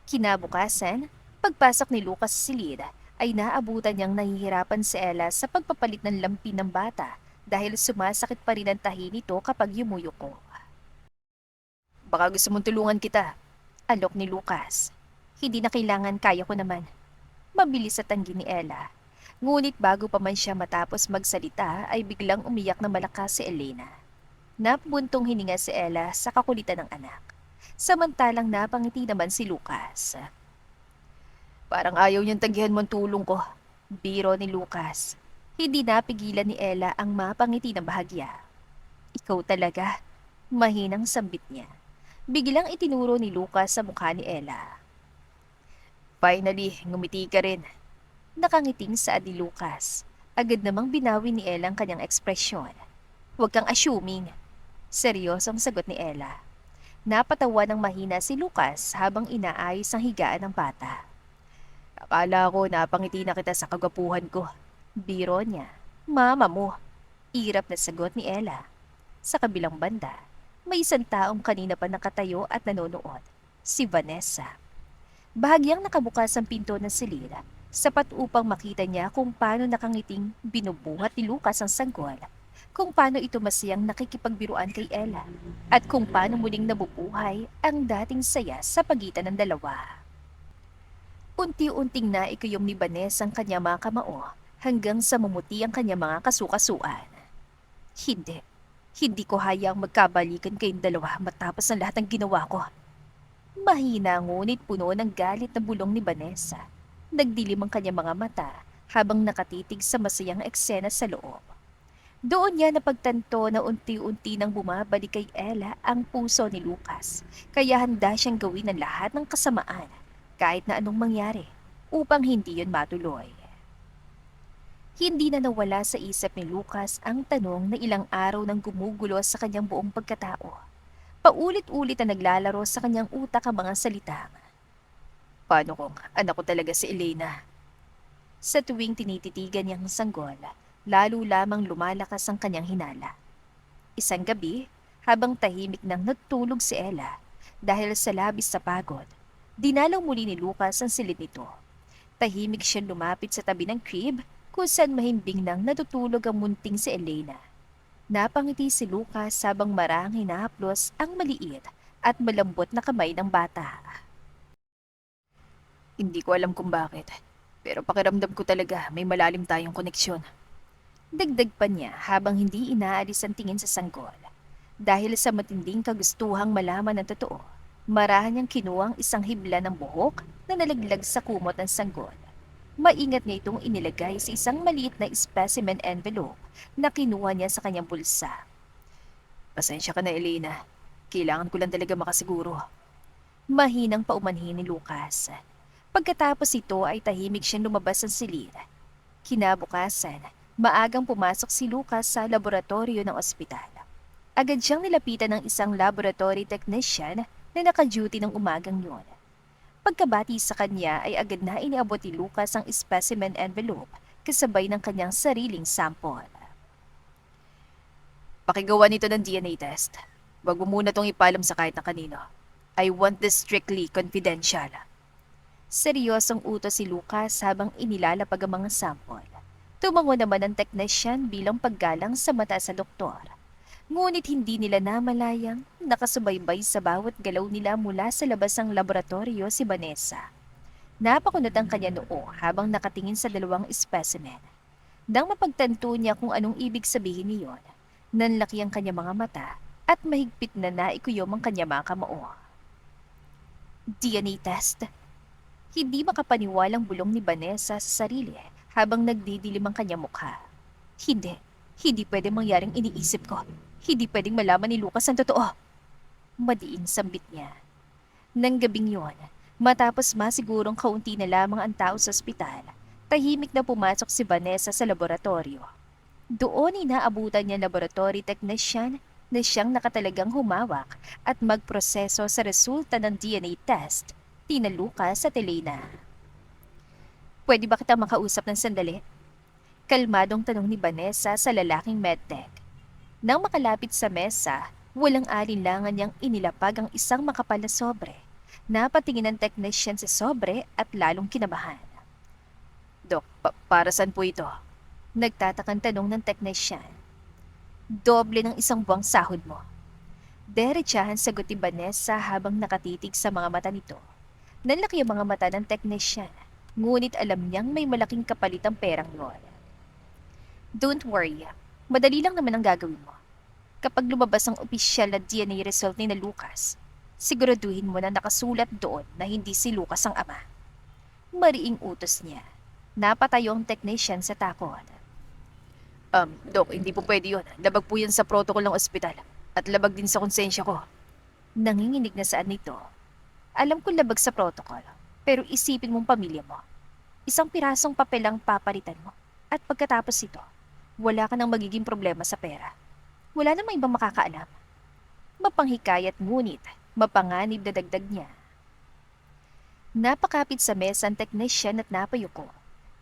Kinabukasan, pagpasok ni Lucas sa silid ay naabutan niyang nahihirapan si Ella sa pagpapalit ng lampi ng bata dahil sumasakit pa rin ang tahi nito kapag yumuyuko. Baka gusto mong tulungan kita, alok ni Lucas. Hindi na kailangan, kaya ko naman. Mabilis sa tanggi ni Ella. Ngunit bago pa man siya matapos magsalita ay biglang umiyak na malakas si Elena. Napuntong hininga si Ella sa kakulitan ng anak. Samantalang napangiti naman si Lucas. Parang ayaw niyang tanggihan mo ang tulong ko. Biro ni Lucas. Hindi napigilan ni Ella ang mapangiti ng bahagya. Ikaw talaga. Mahinang sambit niya. Biglang itinuro ni Lucas sa mukha ni Ella. Finally, ngumiti ka rin. Nakangiting saad ni Lucas. Agad namang binawi ni Ella ang kanyang ekspresyon. Huwag kang assuming. Seryosong sagot ni Ella. Napatawa ng mahina si Lucas habang inaayos ang higaan ng bata. Akala ko napangiti na kita sa kagwapuhan ko. Biro niya. Mama mo. Irap na sagot ni Ella. Sa kabilang banda, may isang taong kanina pa nakatayo at nanonood. Si Vanessa. Bahagyang nakabukas ang pinto ng silid. Sapat upang makita niya kung paano nakangiting binubuhat ni Lucas ang sanggol, kung paano ito masiyang nakikipagbiruan kay Ella, at kung paano muling nabubuhay ang dating saya sa pagitan ng dalawa. Unti-unting naikuyom ni Vanessa ang kanyang mga kamao hanggang sa mumuti ang kanyang mga kasukasuan. Hindi. Hindi ko hayaang magkabalikan kayong dalawa matapos ang lahat ng ginawa ko. Mahina ngunit puno ng galit na bulong ni Vanessa. Nagdilim ang kanyang mga mata habang nakatitig sa masayang eksena sa loob. Doon niya napagtanto na unti-unti nang bumabalik kay Ella ang puso ni Lucas, kaya handa siyang gawin ang lahat ng kasamaan, kahit na anong mangyari, upang hindi yon matuloy. Hindi na nawala sa isip ni Lucas ang tanong na ilang araw nang gumugulo sa kanyang buong pagkatao. Paulit-ulit na naglalaro sa kanyang utak ang mga salitang, "Paano kung anak ko talaga si Elena?" Sa tuwing tinititigan niyang sanggol, lalo lamang lumalakas ang kanyang hinala. Isang gabi, habang tahimik nang natulog si Ella dahil sa labis sa pagod, dinalaw muli ni Lucas ang silid nito. Tahimik siyang lumapit sa tabi ng crib kung saan mahimbing nang natutulog ang munting si Elena. Napangiti si Lucas habang marahang hinahaplos ang maliit at malambot na kamay ng bata. Hindi ko alam kung bakit, pero pakiramdam ko talaga may malalim tayong koneksyon. Dagdag pa niya habang hindi inaalis ang tingin sa sanggol. Dahil sa matinding kagustuhang malaman ang totoo, marahan niyang kinuha ang isang hibla ng buhok na nalaglag sa kumot ng sanggol. Maingat niya itong inilagay sa isang maliit na specimen envelope na kinuha niya sa kanyang bulsa. Pasensya ka na, Elena. Kailangan ko lang talaga makasiguro. Mahinang paumanhin ni Lucas. Pagkatapos ito ay tahimik siyang lumabas ng silid. Kinabukasan, maagang pumasok si Lucas sa laboratorio ng ospital. Agad siyang nilapitan ng isang laboratory technician na naka-duty ng umagang yun. Pagkabati sa kanya ay agad na iniabot ni Lucas ang specimen envelope kasabay ng kanyang sariling sample. Pakigawa nito ng DNA test. Wag mo muna itong ipalam sa kahit na kanino. I want this strictly confidential. Seryosong utos si Lucas habang inilalapag ang mga sample. Tumango naman ang technician bilang paggalang sa mata sa doktor. Ngunit hindi nila namalayang nakasubaybay sa bawat galaw nila mula sa labas ng laboratorio si Vanessa. Napakunot ang kanya noo habang nakatingin sa dalawang specimen. Nang mapagtanto niya kung anong ibig sabihin niyon, nanlaki ang kanya mga mata at mahigpit na naikuyom ang kanya mga kamao. DNA test? Hindi makapaniwalang bulong ni Vanessa sa sarili habang nagdidilim ang kanya mukha. Hindi pwede mangyaring iniisip ko. Hindi pwedeng malaman ni Lucas ang totoo. Madiin sambit niya. Nang gabing yon, matapos masigurong kaunti na lamang ang tao sa ospital, tahimik na pumasok si Vanessa sa laboratorio. Doon inaabutan niya laboratory technician na siyang nakatalagang humawak at magproseso sa resulta ng DNA test, tina Lucas at Elena. Pwede ba kita makausap ng sandali? Kalmadong tanong ni Vanessa sa lalaking medtech. Nang makalapit sa mesa, walang alinlangan niyang inilapag ang isang makapal na sobre. Napatingin ng technician sa sobre at lalong kinabahan. Dok, para saan po ito? Nagtatakang tanong ng technician. Doble ng isang buwang sahod mo. Derechahan sagot ni Vanessa habang nakatitig sa mga mata nito. Nanlaki ang mga mata ng technician, ngunit alam niyang may malaking kapalit ang perang yon. Don't worry, madali lang naman ang gagawin mo. Kapag lumabas ang opisyal na DNA result ni na Lucas, siguraduhin mo na nakasulat doon na hindi si Lucas ang ama. Mariing utos niya. Napatayo ang technician sa takot. Dok, hindi po pwede yun. Labag po yan sa protocol ng ospital. At labag din sa konsensya ko. Nanginginig na saan nito. Alam ko labag sa protocol, pero isipin mong pamilya mo. Isang pirasong papel ang papalitan mo. At pagkatapos ito, wala ka nang magiging problema sa pera. Wala namang ibang makakaalam. Mapanghikayat ngunit, mapanganib na dagdag niya. Napakapit sa mesa ang technician at napayuko.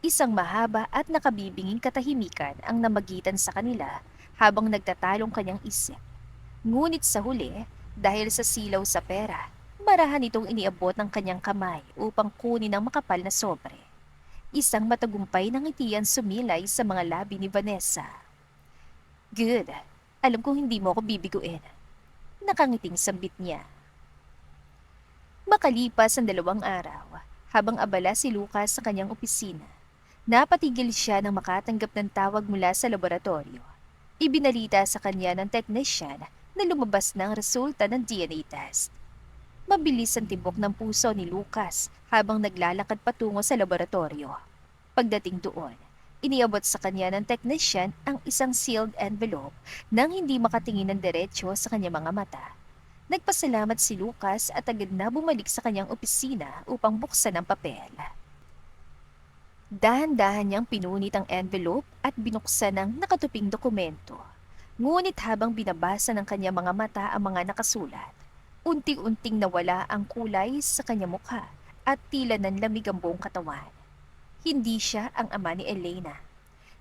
Isang mahaba at nakabibinging katahimikan ang namagitan sa kanila habang nagtatalong kanyang isip. Ngunit sa huli, dahil sa silaw sa pera, marahan itong iniabot ng kanyang kamay upang kunin ang makapal na sobre. Isang matagumpay na ngitian sumilay sa mga labi ni Vanessa. Good. Alam kong hindi mo ako bibiguin. Nakangiting sambit niya. Makalipas ang 2 araw, habang abala si Lucas sa kanyang opisina, napatigil siya nang makatanggap ng tawag mula sa laboratorio. Ibinalita sa kanya ng technician na lumabas ng resulta ng DNA test. Mabilis ang tibok ng puso ni Lucas habang naglalakad patungo sa laboratorio. Pagdating doon, iniabot sa kanya ng technician ang isang sealed envelope nang hindi makatingin ng diretsyo sa kanyang mga mata. Nagpasalamat si Lucas at agad na bumalik sa kanyang opisina upang buksan ang papel. Dahan-dahan niyang pinunit ang envelope at binuksan ang nakatuping dokumento. Ngunit habang binabasa ng kanyang mga mata ang mga nakasulat, unti-unting nawala ang kulay sa kanyang mukha at tila nanlamig ang buong katawan. Hindi siya ang ama ni Elena.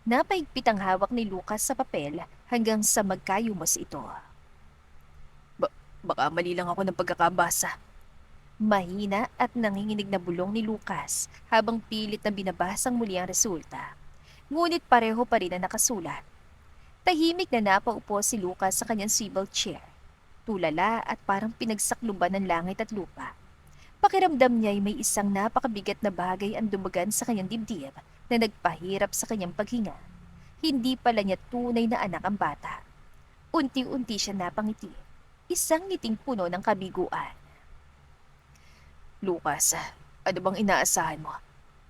Napahigpit ang hawak ni Lucas sa papel hanggang sa magkayumos ito. Baka mali lang ako ng pagkakabasa. Mahina at nanginginig na bulong ni Lucas habang pilit na binabasang muli ang resulta. Ngunit pareho pa rin ang nakasulat. Tahimik na napaupo si Lucas sa kanyang swivel chair. Tulala at parang pinagsakluban ng langit at lupa. Pakiramdam niya ay may isang napakabigat na bagay ang dumagan sa kanyang dibdib na nagpahirap sa kanyang paghinga. Hindi pala niya tunay na anak ang bata. Unti-unti siya napangiti. Isang ngiting puno ng kabiguan. Lucas, ano bang inaasahan mo?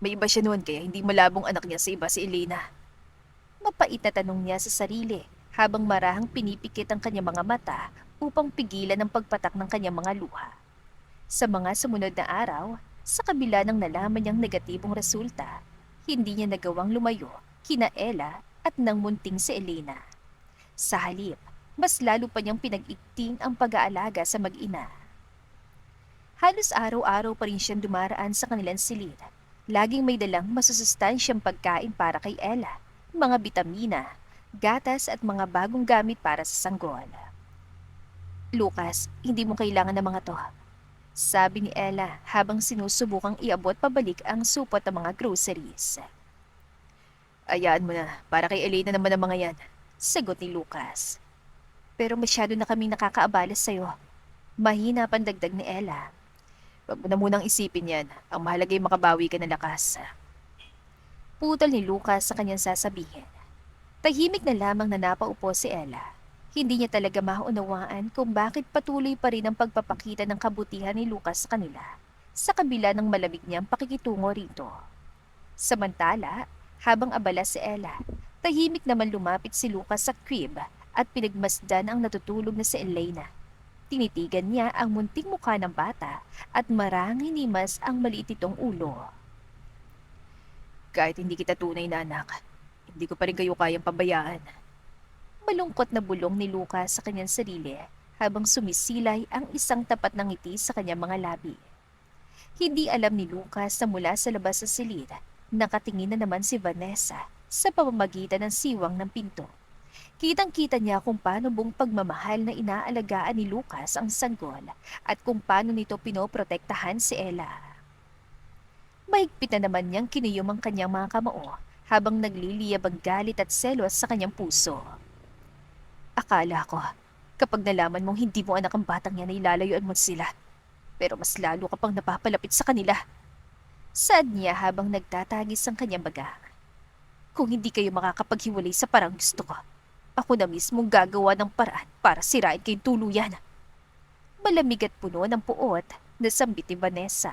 May iba siya noon kaya hindi malabong anak niya sa iba si Elena. Mapait na tanong niya sa sarili habang marahang pinipikit ang kanyang mga mata upang pigilan ang pagpatak ng kanyang mga luha. Sa mga sumunod na araw, sa kabila ng nalaman niyang negatibong resulta, hindi niya nagawang lumayo kina Ella at nang munting si Elena. Sa halip, mas lalo pa niyang pinag-igting ang pag-aalaga sa mag-ina. Halos araw-araw pa rin siyang dumaraan sa kanilang silid. Laging may dalang masusustansyang pagkain para kay Ella, mga bitamina, gatas at mga bagong gamit para sa sanggol. Lucas, hindi mo kailangan ng mga to. Sabi ni Ella habang sinusubukang iabot pabalik ang supot ng mga groceries. Ayaan mo na, para kay Elena naman ang mga yan. Sagot ni Lucas. Pero masyado na kaming nakakaabala sa'yo. Mahina pandagdag ni Ella. Huwag mo na munang isipin yan. Ang mahalaga ay makabawi ka ng lakas. Putol ni Lucas sa kanyang sasabihin. Tahimik na lamang na napaupo si Ella. Hindi niya talaga maunawaan kung bakit patuloy pa rin ang pagpapakita ng kabutihan ni Lucas sa kanila, sa kabila ng malamig niyang pakikitungo rito. Samantala, habang abala si Ella, tahimik naman lumapit si Lucas sa crib at pinagmasdan ang natutulog na si Elena. Tinitigan niya ang munting mukha ng bata at marahang hinimas ang maliit itong ulo. Kahit hindi kita tunay na anak, hindi ko pa rin kayo kayang pabayaan. Malungkot na bulong ni Lucas sa kanyang sarili habang sumisilay ang isang tapat ng ngiti sa kanyang mga labi. Hindi alam ni Lucas na mula sa labas sa silid, nakatingin na naman si Vanessa sa pamamagitan ng siwang ng pinto. Kitang-kita niya kung paano buong pagmamahal na inaalagaan ni Lucas ang sanggol at kung paano nito pinoprotektahan si Ella. Mahigpit na naman niyang kiniyom ang kanyang mga kamao habang nagliliyab ang galit at selos sa kanyang puso. Akala ko, kapag nalaman mong hindi mo anak ang batang yan ay lalayuan mo sila. Pero mas lalo ka pang napapalapit sa kanila. Sad niya habang nagtatagis ang kanyang baga. Kung hindi kayo makakapaghiwalay sa parang gusto ko, ako na mismong gagawa ng paraan para sirain kayong tuluyan. Malamig at puno ng puot na sambit ni Vanessa.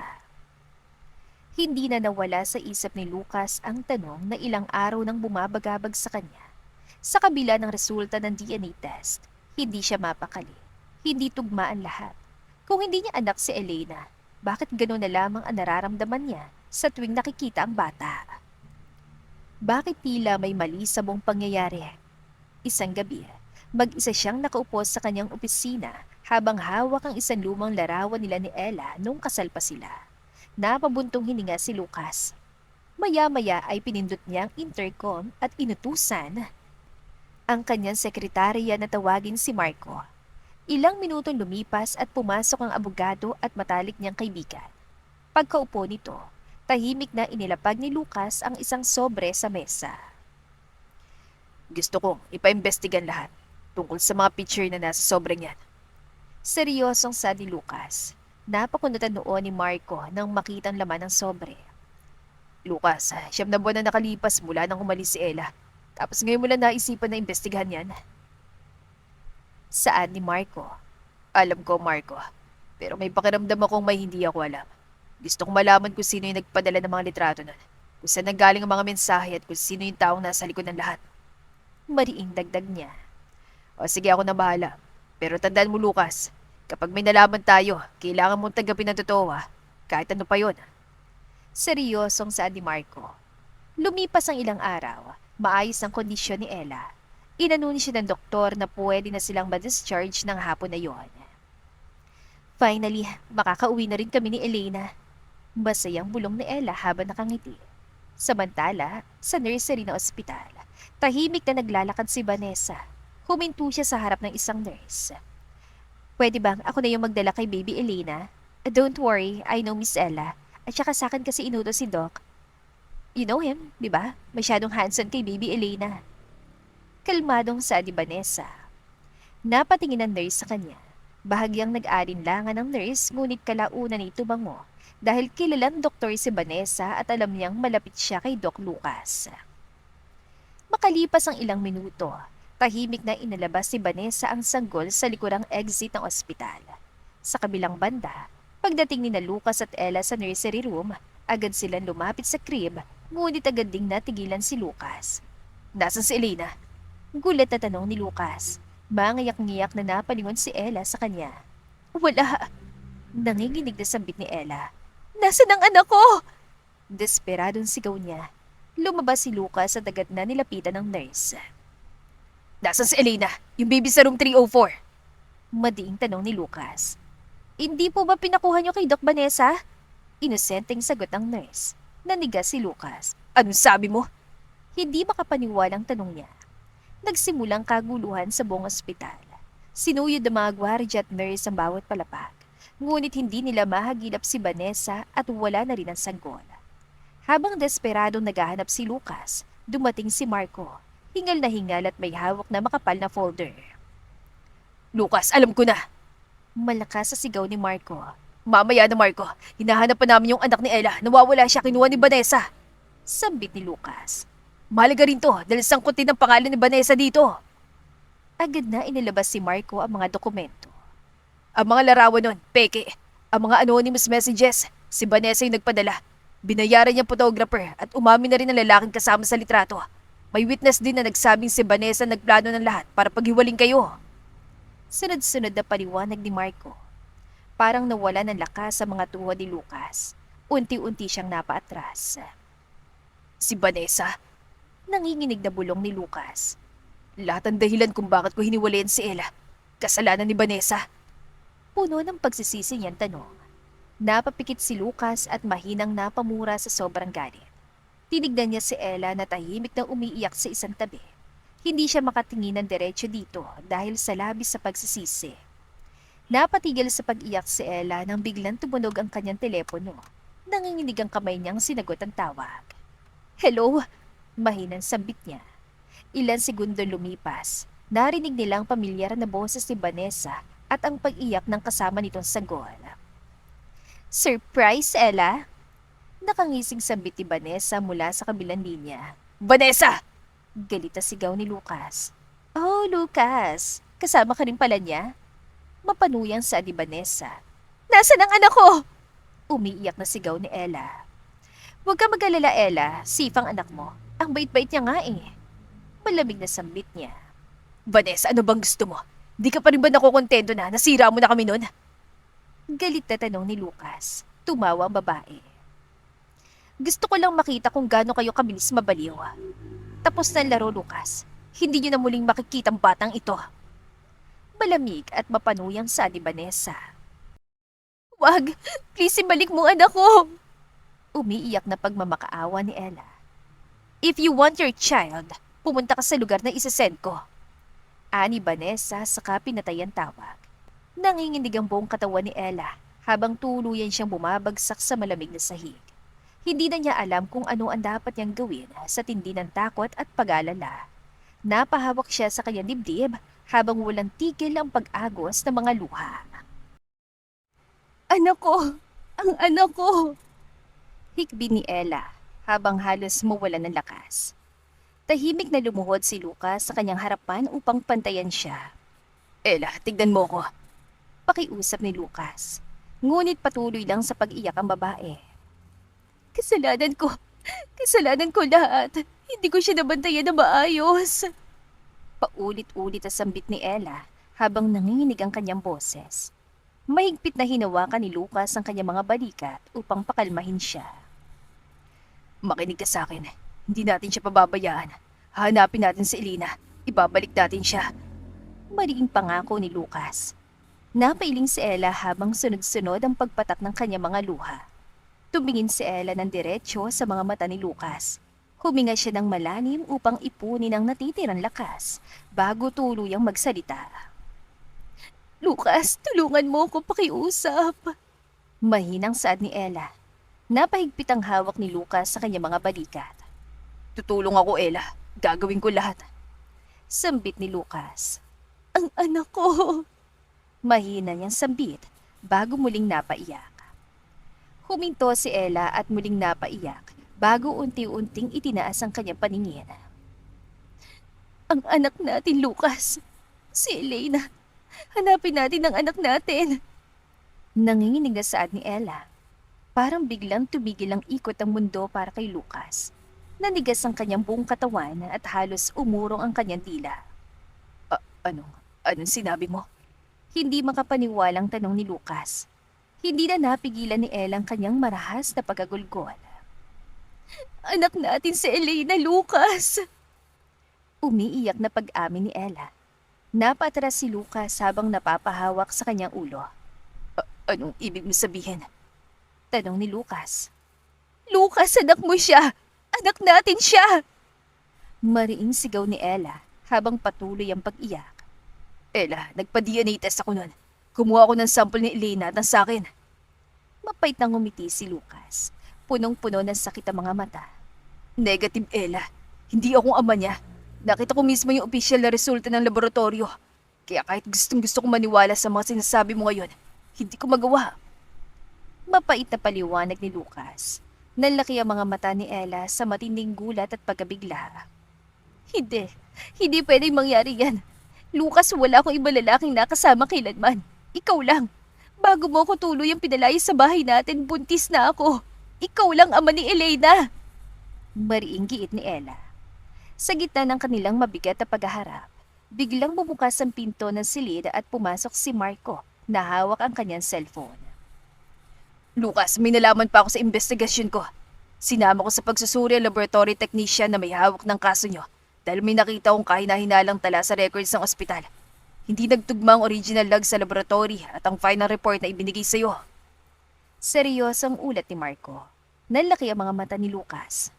Hindi na nawala sa isip ni Lucas ang tanong na ilang araw nang bumabagabag sa kanya. Sa kabila ng resulta ng DNA test, hindi siya mapakali. Hindi tugma ang lahat. Kung hindi niya anak si Elena, bakit gano'n na lamang ang nararamdaman niya sa tuwing nakikita ang bata? Bakit tila may mali sa buong pangyayari? Isang gabi, mag-isa siyang nakaupo sa kanyang opisina habang hawak ang isang lumang larawan nila ni Ella nung kasal pa sila. Napabuntong hininga si Lucas. Maya-maya ay pinindot niya ang intercom at inutusan ang kanyang sekretarya na tawagin si Marco. Ilang minutong lumipas at pumasok ang abogado at matalik niyang kaibigan. Pagkaupo nito, tahimik na inilapag ni Lucas ang isang sobre sa mesa. Gusto kong ipaimbestigan lahat tungkol sa mga picture na nasa sobrang yan. Seryosong sabi ni Lucas. Napakunutan noon ni Marco nang makitang laman ng sobre. Lucas, 9 na buwan na nakalipas mula nang umalis si Ella. Tapos ngayon mo lang naisipan na imbestigahan yan. Saan ni Marco? Alam ko, Marco. Pero may pakiramdam akong may hindi ako alam. Gusto kong malaman kung sino yung nagpadala ng mga litrato nun. Kung saan nanggaling ang mga mensahe at kung sino yung taong nasa likod ng lahat. Mariing dagdag niya. O sige, ako na bahala. Pero tandaan mo, Lucas, kapag may nalaman tayo, kailangan mong tanggapin ng totoo, ha? Kahit ano pa yon. Seryosong saad ni Marco. Lumipas ang ilang araw, maayos ang kondisyon ni Ella. Inanunin siya ng doktor na pwede na silang ma-discharge ng hapon na yon. Finally, makakauwi na rin kami ni Elena. Masayang bulong ni Ella habang nakangiti. Samantala, sa nursery na ospital, tahimik na naglalakad si Vanessa. Huminto siya sa harap ng isang nurse. Pwede bang ako na yung magdala kay baby Elena? Don't worry, I know Miss Ella. At saka sa akin kasi inutos si Doc. You know him, di ba? Masyadong handsome kay baby Elena. Kalmadong saad ni Vanessa. Napatingin ang nurse sa kanya. Bahagyang nag-alinlangan ng nurse ngunit kalaunan ay tumango dahil kilalang doktor si Vanessa at alam niyang malapit siya kay Doc Lucas. Makalipas ang ilang minuto, tahimik na inalabas si Vanessa ang sanggol sa likurang exit ng ospital. Sa kabilang banda, pagdating ni na Lucas at Ella sa nursery room, agad silang lumapit sa crib ngunit agad ding natigilan si Lucas. Nasaan si Elena? Gulat na tanong ni Lucas. Mangayak-ngiyak na napalingon si Ella sa kanya. Wala. Nanginginig na sambit ni Ella. Nasaan ang anak ko? Desperadong sigaw niya. Lumabas si Lucas at agad na nilapitan ng nurse. Nasaan si Elena? Yung baby sa room 304. Madiing tanong ni Lucas. Hindi po ba pinakuha niyo kay Doc Vanessa? Inosenteng sagot ng nurse. Nanigas si Lucas. Anong sabi mo? Hindi makapaniwalang tanong niya. Nagsimulang kaguluhan sa buong ospital. Sinuyod ng mga gwardiya at nurse ang bawat palapag. Ngunit hindi nila mahagilap si Vanessa at wala na rin ang sanggol. Habang desperadong naghahanap si Lucas, dumating si Marco. Hingal na hingal at may hawak na makapal na folder. Lucas, alam ko na! Malakas sa sigaw ni Marco. Mamaya na, Marco. Hinahanap pa namin yung anak ni Ella. Nawawala siya, kinuha ni Vanessa. Sambit ni Lucas. Mahalaga rin to dahil sangkutin ng pangalan ni Vanessa dito. Agad na inilabas si Marco ang mga dokumento. Ang mga larawan nun, peke. Ang mga anonymous messages, si Vanessa yung nagpadala. Binayaran niyang photographer at umamin na rin ang lalaking kasama sa litrato. May witness din na nagsabing si Vanessa nagplano ng lahat para paghiwaling kayo. Sunod-sunod na paliwanag ni Marco. Parang nawala ng lakas sa mga tuhod ni Lucas. Unti-unti siyang napaatras. Si Vanessa? Nanginginig na bulong ni Lucas. Lahat ang dahilan kung bakit ko hiniwalayan si Ella. Kasalanan ni Vanessa. Puno ng pagsisisi niyang tanong. Napapikit si Lucas at mahinang napamura sa sobrang galit. Tinignan niya si Ella na tahimik na umiiyak sa isang tabi. Hindi siya makatingin ng diretso dito dahil sa labis sa pagsisisi. Napatigil sa pag-iyak si Ella nang biglang tumunog ang kanyang telepono. Nanginginig ang kamay niyang sinagot ang tawag. Hello? Mahinang sambit niya. Ilan segundo lumipas. Narinig nilang pamilyar na boses ni Vanessa at ang pag-iyak ng kasama nitong sanggol. Surprise, Ella? Nakangising sambit ni Vanessa mula sa kabilang linya. Vanessa! Galit na sigaw ni Lucas. Oh, Lucas. Kasama ka rin pala niya? Mapanuyang saad ni Vanessa. Nasaan ang anak ko? Umiiyak na sigaw ni Ella. Huwag ka mag-alala, Ella. Safe ang anak mo. Ang bait-bait niya nga eh. Malamig na sambit niya. Vanessa, ano bang gusto mo? Di ka pa rin ba nakukontento na nasira mo na kami nun? Galit na tanong ni Lucas. Tumawa ang babae. Gusto ko lang makita kung gaano kayo kabilis mabaliw. Tapos na ang laro, Lucas. Hindi niyo na muling makikita ang batang ito. Malamig at mapanuyang saad ni Vanessa. Wag! Please ibalik mo anak ko! Umiiyak na pagmamakaawa ni Ella. If you want your child, pumunta ka sa lugar na isasend ko. Ani Vanessa saka pinatay ang tawag. Nanginginig ang buong katawan ni Ella habang tuluyan siyang bumabagsak sa malamig na sahig. Hindi na niya alam kung ano ang dapat niyang gawin sa tindi ng takot at pag-alala. Napahawak siya sa kanyang dibdib habang walang tigil ang pag-agos ng mga luha. Anak ko! Ang anak ko! Hikbi ni Ella habang halos mawala ng lakas. Tahimik na lumuhod si Lucas sa kanyang harapan upang pantayan siya. Ella, tignan mo ko. Pakiusap ni Lucas. Ngunit patuloy lang sa pag-iyak ang babae. Kasalanan ko. Kasalanan ko lahat. Hindi ko siya nabantayan na maayos. Paulit-ulit ang sambit ni Ella habang nanginginig ang kanyang boses. Mahigpit na hinawakan ni Lucas ang kanyang mga balikat upang pakalmahin siya. Makinig ka sa akin. Hindi natin siya pababayaan. Hahanapin natin si Elena. Ibabalik natin siya. Mariing pangako ni Lucas. Napailing si Ella habang sunod-sunod ang pagpatak ng kanyang mga luha. Tumingin si Ella ng diretsyo sa mga mata ni Lucas. Huminga siya ng malalim upang ipunin ang natitirang lakas bago tuluyang magsalita. Lucas, tulungan mo ko pakiusap. Mahinang saad ni Ella. Napahigpit ang hawak ni Lucas sa kanyang mga balikat. Tutulong ako, Ella. Gagawin ko lahat. Sambit ni Lucas. Ang anak ko. Mahina niyang sambit bago muling napaiyak. Huminto si Ella at muling napaiyak bago unti-unting itinaas ang kanyang paningin. Ang anak natin, Lucas. Si Elena. Hanapin natin ang anak natin. Nanginginig na saad ni Ella. Parang biglang tumigil ang ikot ang mundo para kay Lucas. Nanigas ang kanyang buong katawan at halos umurong ang kanyang dila. Anong sinabi mo? Hindi makapaniwalang tanong ni Lucas. Hindi na napigilan ni Ella ang kanyang marahas na pagkagulgol. Anak natin si Elena, Lucas! Umiiyak na pag-amin ni Ella. Napatras si Lucas habang napapahawak sa kanyang ulo. Anong ibig mo sabihin? Tanong ni Lucas. Lucas, anak mo siya! Anak natin siya! Mariing sigaw ni Ella habang patuloy ang pag-iyak. Ella, nagpa-DNA test ako nun. Kumuha ako ng sample ni Elena at ng sakin. Mapait nang ngumiti si Lucas. Punong-puno ng sakit ang mga mata. Negative, Ella. Hindi akong ama niya. Nakita ko mismo yung opisyal na resulta ng laboratorio. Kaya kahit gustong-gusto kong maniwala sa mga sinasabi mo ngayon, hindi ko magawa. Mapait na paliwanag ni Lucas. Nanlaki ang mga mata ni Ella sa matinding gulat at pagkabigla. Hindi pwedeng mangyari yan. Lucas, wala akong ibang lalaking nakasama kailanman. Ikaw lang. Bago mo ako tuluyang pinalayas sa bahay natin, buntis na ako. Ikaw lang ama ni Elena. Mariing giit ni Ella. Sa gitna ng kanilang mabigat na paghaharap, biglang bumukas ang pinto ng silid at pumasok si Marco na hawak ang kanyang cellphone. Lucas, may nalaman pa ako sa investigasyon ko. Sinama ko sa pagsusuri ang laboratory technician na may hawak ng kaso nyo dahil may nakita akong kahina-hinalang tala sa records ng ospital. Hindi nagtugma ang original log sa laboratory at ang final report na ibinigay sa'yo. Seryosong ulat ni Marco. Nalaki ang mga mata ni Lucas.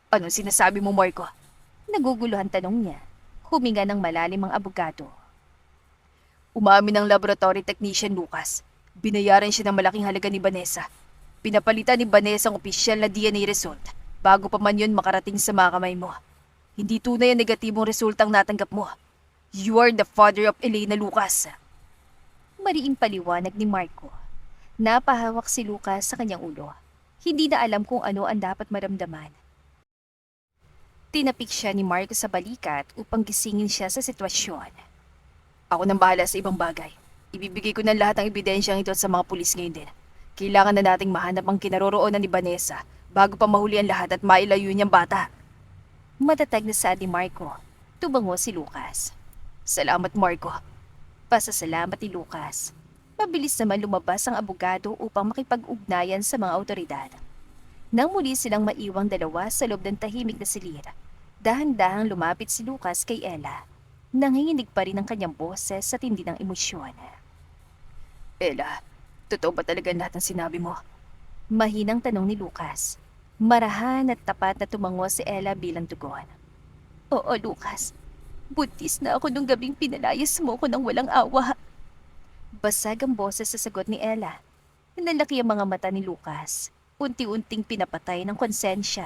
Anong sinasabi mo, Marco? Naguguluhan tanong niya. Huminga ng malalim ang abogado. Umamin ng laboratory technician, Lucas. Binayaran siya ng malaking halaga ni Vanessa. Pinapalitan ni Vanessa ang opisyal na DNA result bago pa man yun makarating sa mga kamay mo. Hindi tunay ang negatibong resultang natanggap mo. You are the father of Elena, Lucas. Mariing paliwanag ni Marco. Napahawak si Lucas sa kanyang ulo. Hindi na alam kung ano ang dapat maramdaman. Tinapik siya ni Marco sa balikat upang gisingin siya sa sitwasyon. Ako nang bahala sa ibang bagay. Ibibigay ko na lahat ng ebidensyang ito sa mga pulis ngayon din. Kailangan na nating mahanap ang kinaroroonan ni Vanessa bago pa mahuli ang lahat at mailayo niyang bata. Matatag na saad ni Marco. Tubango si Lucas. Salamat, Marco. Pasasalamat ni Lucas. Mabilis naman lumabas ang abogado upang makipag-ugnayan sa mga awtoridad. Nang muli silang maiwang dalawa sa loob ng tahimik na silid, dahan-dahang lumapit si Lucas kay Ella. Nanginginig pa rin ang kanyang boses sa tindi ng emosyon. Ella, totoo ba talaga lahat ng sinabi mo? Mahinang tanong ni Lucas. Marahan at tapat na tumango si Ella bilang tugon. Oo, Lucas. Buntis na ako nung gabing pinalayas mo ko ng walang awa. Basag ang boses sa sagot ni Ella. Nalaki ang mga mata ni Lucas. Unti-unting pinapatay ng konsensya.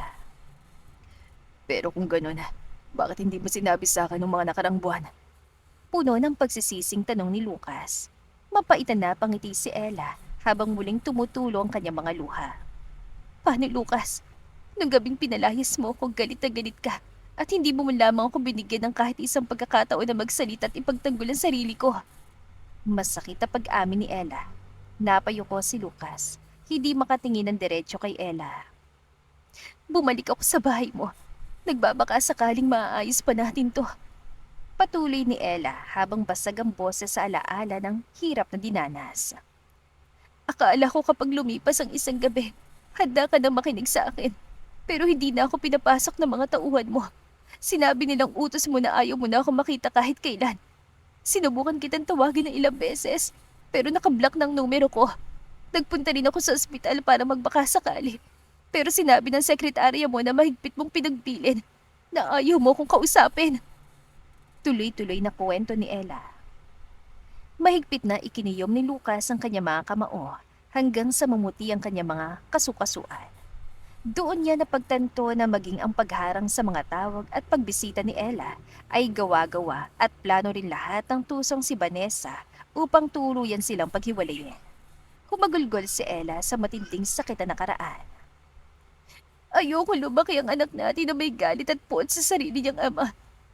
Pero kung gano'n, bakit hindi mo sinabi sa akin noong mga nakarang buwan? Puno ng pagsisising tanong ni Lucas. Mapaitan na pangiti si Ella habang muling tumutulo ang kanyang mga luha. Paano, Lucas? Nung gabing pinalayas mo ko, galit na galit ka. At hindi mo man lamang ako binigyan ng kahit isang pagkakataon na magsalita at ipagtanggol ang sarili ko. Masakit na pag-amin ni Ella. Napayuko si Lucas, hindi makatingin ng diretso kay Ella. Bumalik ako sa bahay mo. Nagbabaka sakaling maaayos pa natin to. Patuloy ni Ella habang basag ang boses sa alaala ng hirap na dinanas. Akala ko kapag lumipas ang isang gabi, handa ka na makinig sa akin. Pero hindi na ako pinapasok ng mga tauhan mo. Sinabi nilang utos mo na ayaw mo na ako makita kahit kailan. Sinubukan kitang tawagin ng ilang beses, pero nakablock ng numero ko. Nagpunta rin ako sa ospital para magbaka sakali. Pero sinabi ng sekretarya mo na mahigpit mong pinagpilin na ayaw mo kong kausapin. Tuloy-tuloy na kwento ni Ella. Mahigpit na ikiniyom ni Lucas ang kanyang mga kamao hanggang sa mamuti ang kanyang mga kasukasuan. Doon niya napagtanto na maging ang pagharang sa mga tawag at pagbisita ni Ella ay gawa-gawa at plano rin lahat ng tusong si Vanessa upang tuluyan silang paghiwalayin. Humagulgol si Ella sa matinding sakit na nakaraan. Ayoko lumaki ang anak natin na may galit at puot sa sarili niyang ama.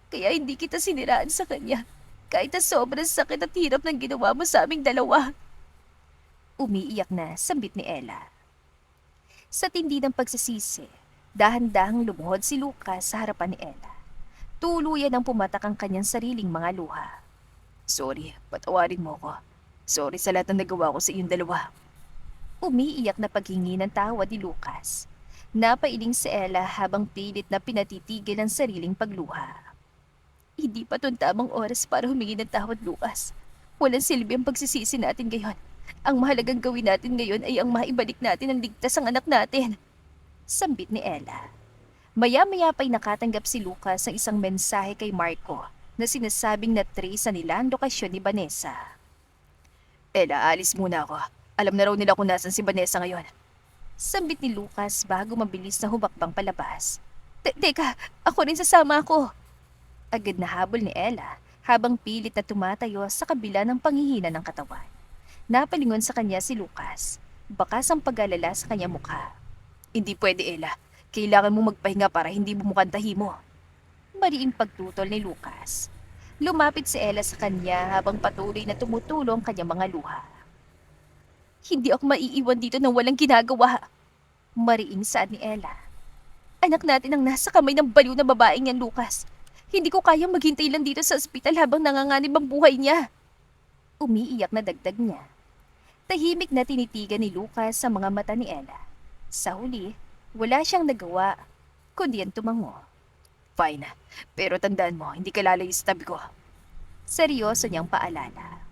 Kaya hindi kita siniraan sa kanya. Kahit na sobrang sakit at hirap ng ginawa mo sa aming dalawa. Umiiyak na sambit ni Ella. Sa tindi ng pagsisisi, dahan-dahang lumuhod si Lucas sa harapan ni Ella. Tuluyan ang pumatak ang kanyang sariling mga luha. Sorry, patawarin mo ko. Sorry sa lahat ng nagawa ko sa iyong dalawa. Umiiyak na paghingi ng tawad ni Lucas. Napailing si Ella habang pilit na pinatitigil ang sariling pagluha. Hindi pa itong tamang oras para humingi ng tawad, Lucas. Walang silbi ang pagsisisi natin ngayon. Ang mahalagang gawin natin ngayon ay ang maibalik natin ang ligtas ang anak natin. Sambit ni Ella. Maya-maya pa'y nakatanggap si Lucas ng isang mensahe kay Marco na sinasabing na-trace nila ang lokasyon ni Vanessa. Ella, alis muna ako. Alam na raw nila kung nasan si Vanessa ngayon. Sambit ni Lucas bago mabilis na humakbang palabas. Teka, ako rin sasama ako. Agad na habol ni Ella habang pilit na tumatayo sa kabila ng panghihina ng katawan. Napalingon sa kanya si Lucas. Bakas ang pag-alala sa kanya mukha. Hindi pwede, Ella. Kailangan mo magpahinga para hindi bumukan tahi mo. Mariing pagtutol ni Lucas. Lumapit si Ella sa kanya habang patuloy na tumutulong kanyang mga luha. Hindi ako maiiwan dito nang walang ginagawa. Mariing saad ni Ella. Anak natin ang nasa kamay ng baliw na babaeng yan, Lucas. Hindi ko kayang maghintay lang dito sa ospital habang nanganganib ang buhay niya. Umiiyak na dagdag niya. Tahimik na tinitigan ni Lucas sa mga mata ni Ella. Sa huli, wala siyang nagawa, kundi ang tumango. Fine, pero tandaan mo, hindi ka lalayo sa tabi ko. Seryoso niyang paalala.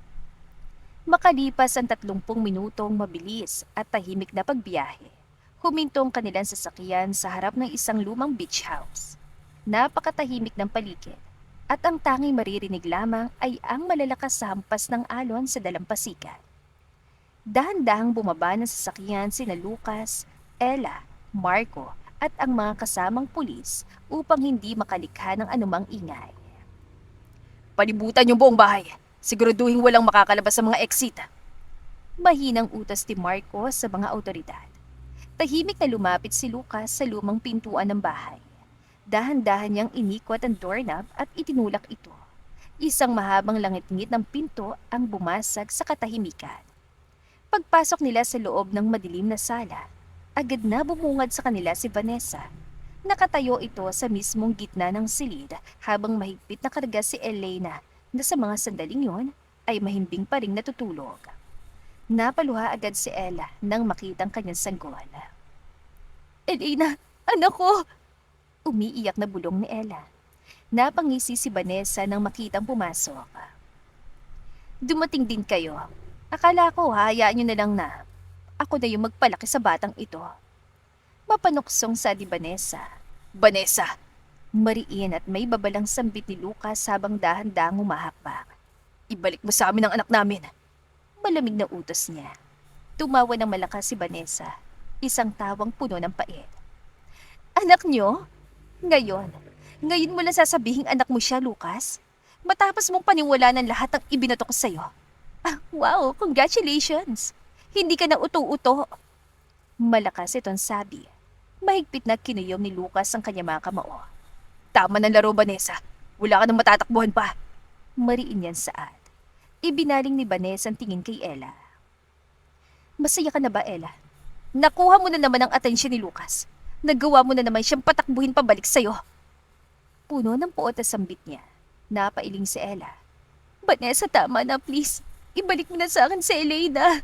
Makalipas ang 30 minutong mabilis at tahimik na pagbiyahe, huminto ang kanilang sasakyan sa harap ng isang lumang beach house. Napakatahimik ng paligid at ang tanging maririnig lamang ay ang malalakas sa hampas ng alon sa dalampasigan. Dahan-dahang bumaba ng sasakyan sina Lucas, Ella, Marco at ang mga kasamang pulis upang hindi makalikha ng anumang ingay. Palibutan yung buong bahay. Siguraduhin walang makakalabas sa mga exit. Mahinang utos ni Marco sa mga awtoridad. Tahimik na lumapit si Lucas sa lumang pintuan ng bahay. Dahan-dahan niyang inikwat ang doorknob at itinulak ito. Isang mahabang langit-ngit ng pinto ang bumasag sa katahimikan. Pagpasok nila sa loob ng madilim na sala, agad na bumungad sa kanila si Vanessa. Nakatayo ito sa mismong gitna ng silid habang mahigpit na karga si Elena na sa mga sandaling yon ay mahimbing pa ring natutulog. Napaluha agad si Ella nang makitang kanyang sanggol. Elena, anak ko! Umiiyak na bulong ni Ella. Napangisi si Vanessa nang makitang pumasok. Dumating din kayo. Akala ko hayaan niyo na lang na ako na yung magpalaki sa batang ito. Mapanuksong sa di Vanessa. Vanessa! Mariin at may babalang sambit ni Lucas habang dahan-dahang humahakbang. Ibalik mo sa amin ang anak namin. Malamig na utos niya. Tumawa ng malakas si Vanessa. Isang tawang puno ng pait. Anak niyo? Ngayon mo lang sasabihing anak mo siya, Lucas? Matapos mong paniwala ng lahat ng ibinato ko sa'yo. Wow, congratulations! Hindi ka na uto-uto. Malakas itong sabi. Mahigpit na kinuyom ni Lucas ang kanyang mga kamao. Tama ng laro, Vanessa. Wala ka nang matatakbuhan pa. Mariin yan saad. Ibinaling ni Vanessa ang tingin kay Ella. Masaya ka na ba, Ella? Nakuha mo na naman ang atensyon ni Lucas. Nagawa mo na naman siyang patakbuhin pabalik sa'yo. Puno ng puot at sambit niya. Napailing si Ella. Vanessa, tama na, please. Ibalik mo na sa akin si Elena.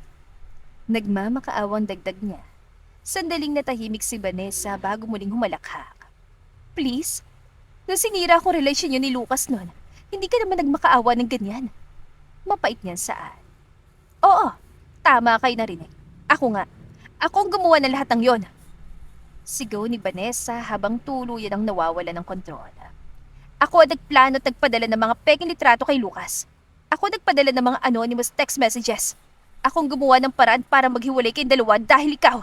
Nagmamakaawang dagdag niya. Sandaling natahimik si Vanessa bago muling humalakhak. Please? Nasinira ko relasyon niyo ni Lucas noon. Hindi ka naman nagmakaawa ng ganyan. Mapait niyan saan. Oo, tama kayo narinig. Ako nga. Ako ang gumawa ng lahat ng yon. Sigaw ni Vanessa habang tuluyan ang nawawala ng kontrol. Ako ang nagplano at nagpadala ng mga peking litrato kay Lucas. Ako nagpadala ng mga anonymous text messages. Akong gumawa ng paraan para maghiwalay kayong dalawa dahil ikaw.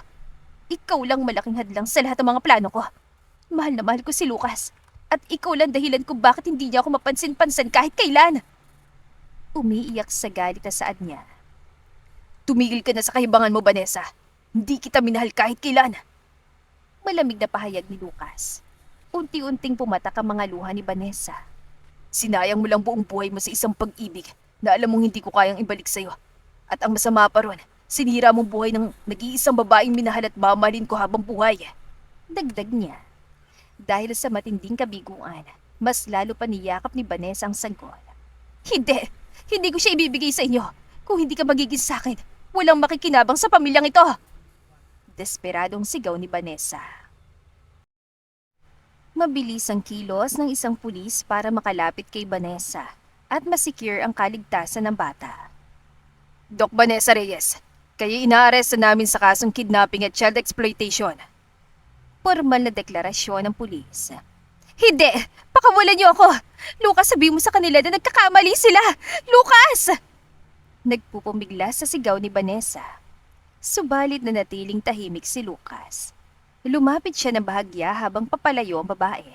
Ikaw lang malaking hadlang sa lahat ng mga plano ko. Mahal na mahal ko si Lucas. At ikaw lang dahilan kung bakit hindi niya ako mapansin-pansin kahit kailan. Umiiyak sa galit na saad niya. Tumigil ka na sa kahibangan mo, Vanessa. Hindi kita minahal kahit kailan. Malamig na pahayag ni Lucas. Unti-unting pumatak ang mga luha ni Vanessa. Sinayang mo lang buong buhay mo sa isang pag-ibig na alam mong hindi ko kayang ibalik sa'yo. At ang masama pa ron, sinira mong buhay ng nag-iisang babaeng minahal at mamahalin ko habang buhay. Dagdag niya. Dahil sa matinding kabiguan, mas lalo pa niyakap ni Vanessa ang sanggol. Hindi! Hindi ko siya ibibigay sa inyo. Kung hindi ka magiging sa akin, walang makikinabang sa pamilyang ito. Desperadong sigaw ni Vanessa. Mabilis ang kilos ng isang pulis para makalapit kay Vanessa at masecure ang kaligtasan ng bata. Doc Vanessa Reyes, kayo inaaresto namin sa kasong kidnapping at child exploitation. Formal na deklarasyon ng pulis. Hindi! Pakawalan niyo ako! Lucas, sabi mo sa kanila na nagkakamali sila! Lucas! Nagpupumigla sa sigaw ni Vanessa. Subalit na natiling tahimik si Lucas. Lumapit siya ng bahagya habang papalayo ang babae.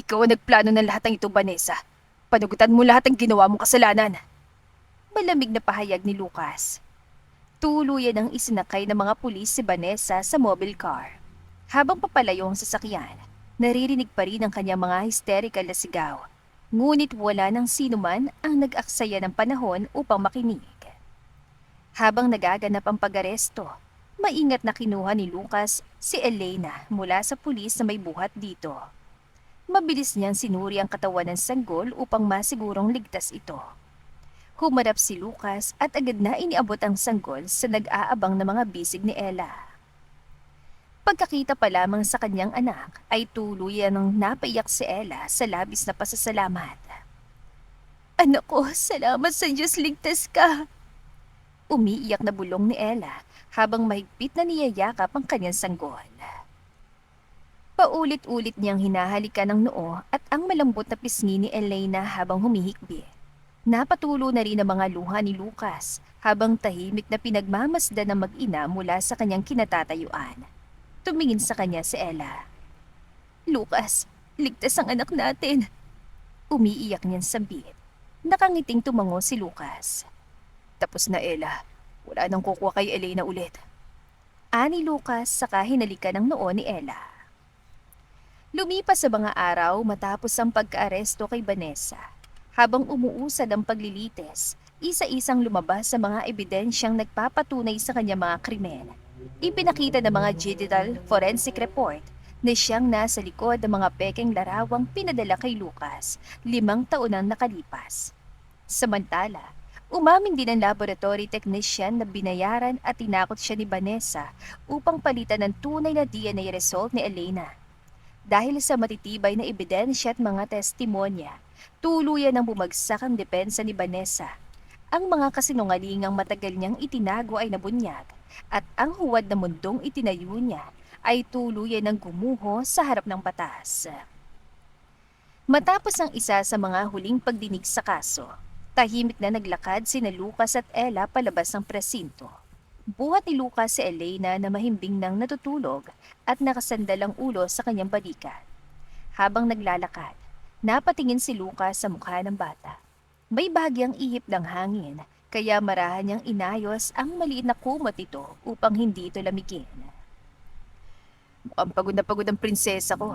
Ikaw ang nagplano ng lahat ng ito, Vanessa. Panagutan mo lahat ng ginawa mong kasalanan. Malamig na pahayag ni Lucas. Tuluyan ang isinakay ng mga pulis si Vanessa sa mobile car. Habang papalayo ang sasakyan, naririnig pa rin ang kanyang mga hysterical na sigaw. Ngunit wala nang sinuman ang nag-aksaya ng panahon upang makinig. Habang nagaganap ang pag-aresto, maingat na kinuha ni Lucas si Elena mula sa pulis na may buhat dito. Mabilis niyang sinuri ang katawan ng sanggol upang masigurong ligtas ito. Humarap si Lucas at agad na iniabot ang sanggol sa nag-aabang na mga bisig ni Ella. Pagkakita pa lamang sa kanyang anak ay tuluyan ng napaiyak si Ella sa labis na pasasalamat. Anak ko, salamat sa Diyos, ligtas ka. Umiiyak na bulong ni Ella habang mahigpit na niyayakap ang kanyang sanggol. Paulit-ulit niyang hinahalikan ang noo at ang malambot na pisngi ni Elena habang humihikbi. Napatulo na rin ang mga luha ni Lucas habang tahimik na pinagmamasdan ng mag-ina mula sa kanyang kinatatayuan. Tumingin sa kanya si Ella. Lucas, ligtas ang anak natin. Umiiyak niyang sambit. Nakangiting tumango si Lucas. Tapos na, Ella. Wala nang kukuha kay Elena ulit. Ani Lucas saka hinalikan ng noo ni Ella. Lumipas sa mga araw matapos ang pagka-aresto kay Vanessa. Habang umuusad ang paglilitis, isa-isang lumabas sa mga ebidensyang nagpapatunay sa kanya mga krimen. Ipinakita ng mga digital forensic report na siyang nasa likod ng mga pekeng larawang pinadala kay Lucas 5 taon nang nakalipas. Samantala, umamin din ang laboratory technician na binayaran at tinakot siya ni Vanessa upang palitan ng tunay na DNA result ni Elena. Dahil sa matitibay na ebidensya at mga testimonya, tuluyan ang bumagsak ang depensa ni Vanessa. Ang mga kasinungalingang matagal niyang itinago ay nabunyag at ang huwad na mundong itinayo niya ay tuluyan ng gumuho sa harap ng batas. Matapos ang isa sa mga huling pagdinig sa kaso, tahimik na naglakad sina Lucas at Ella palabas ng presinto. Buhat ni Lucas si Elena na mahimbing nang natutulog at nakasandal ang ulo sa kanyang balikat. Habang naglalakad, napatingin si Lucas sa mukha ng bata. May bahagyang ihip ng hangin, kaya marahan niyang inayos ang maliit na kumot nito upang hindi ito lamigin. Mukhang pagod na pagod ang prinsesa ko.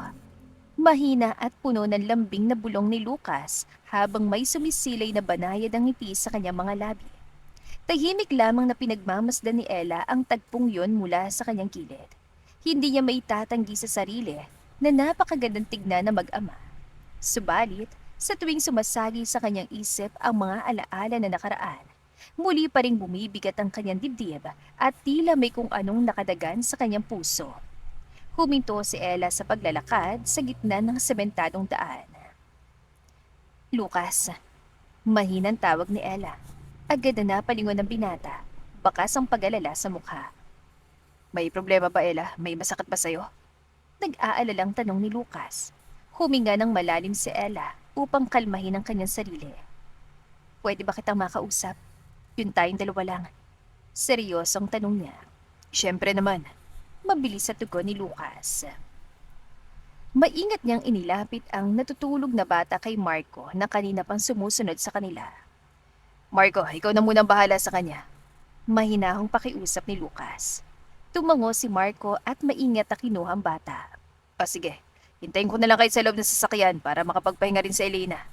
Mahina at puno ng lambing na bulong ni Lucas habang may sumisilay na banayad ang ngiti sa kanyang mga labi. Tahimik lamang na pinagmamasdan ni Ella ang tagpong yon mula sa kanyang kilid. Hindi niya maitatanggi sa sarili na napakagandang tignan na mag-ama. Subalit, sa tuwing sumasagi sa kanyang isip ang mga alaala na nakaraan, muli pa ring bumibigat ang kanyang dibdib at tila may kung anong nakadagan sa kanyang puso. Huminto si Ella sa paglalakad sa gitna ng sementadong daan. Lucas, mahinang tawag ni Ella. Agad na napalingon ng binata, bakas ang pag-alala sa mukha. May problema ba, Ella? May masakit ba sa'yo? Nag-aalalang tanong ni Lucas. Huminga ng malalim si Ella upang kalmahin ang kanyang sarili. Pwede ba kitang makausap? Yun tayong dalawa lang. Seryosong tanong niya. Siyempre naman. Mabilis sa tugon ni Lucas. Maingat niyang inilapit ang natutulog na bata kay Marco na kanina pang sumusunod sa kanila. Marco, ikaw na munang bahala sa kanya. Mahinahong pakiusap ni Lucas. Tumango si Marco at maingat na kinuha ang bata. Sige, hintayin ko na lang kayo sa loob ng sasakyan para makapagpahinga rin sa Elena.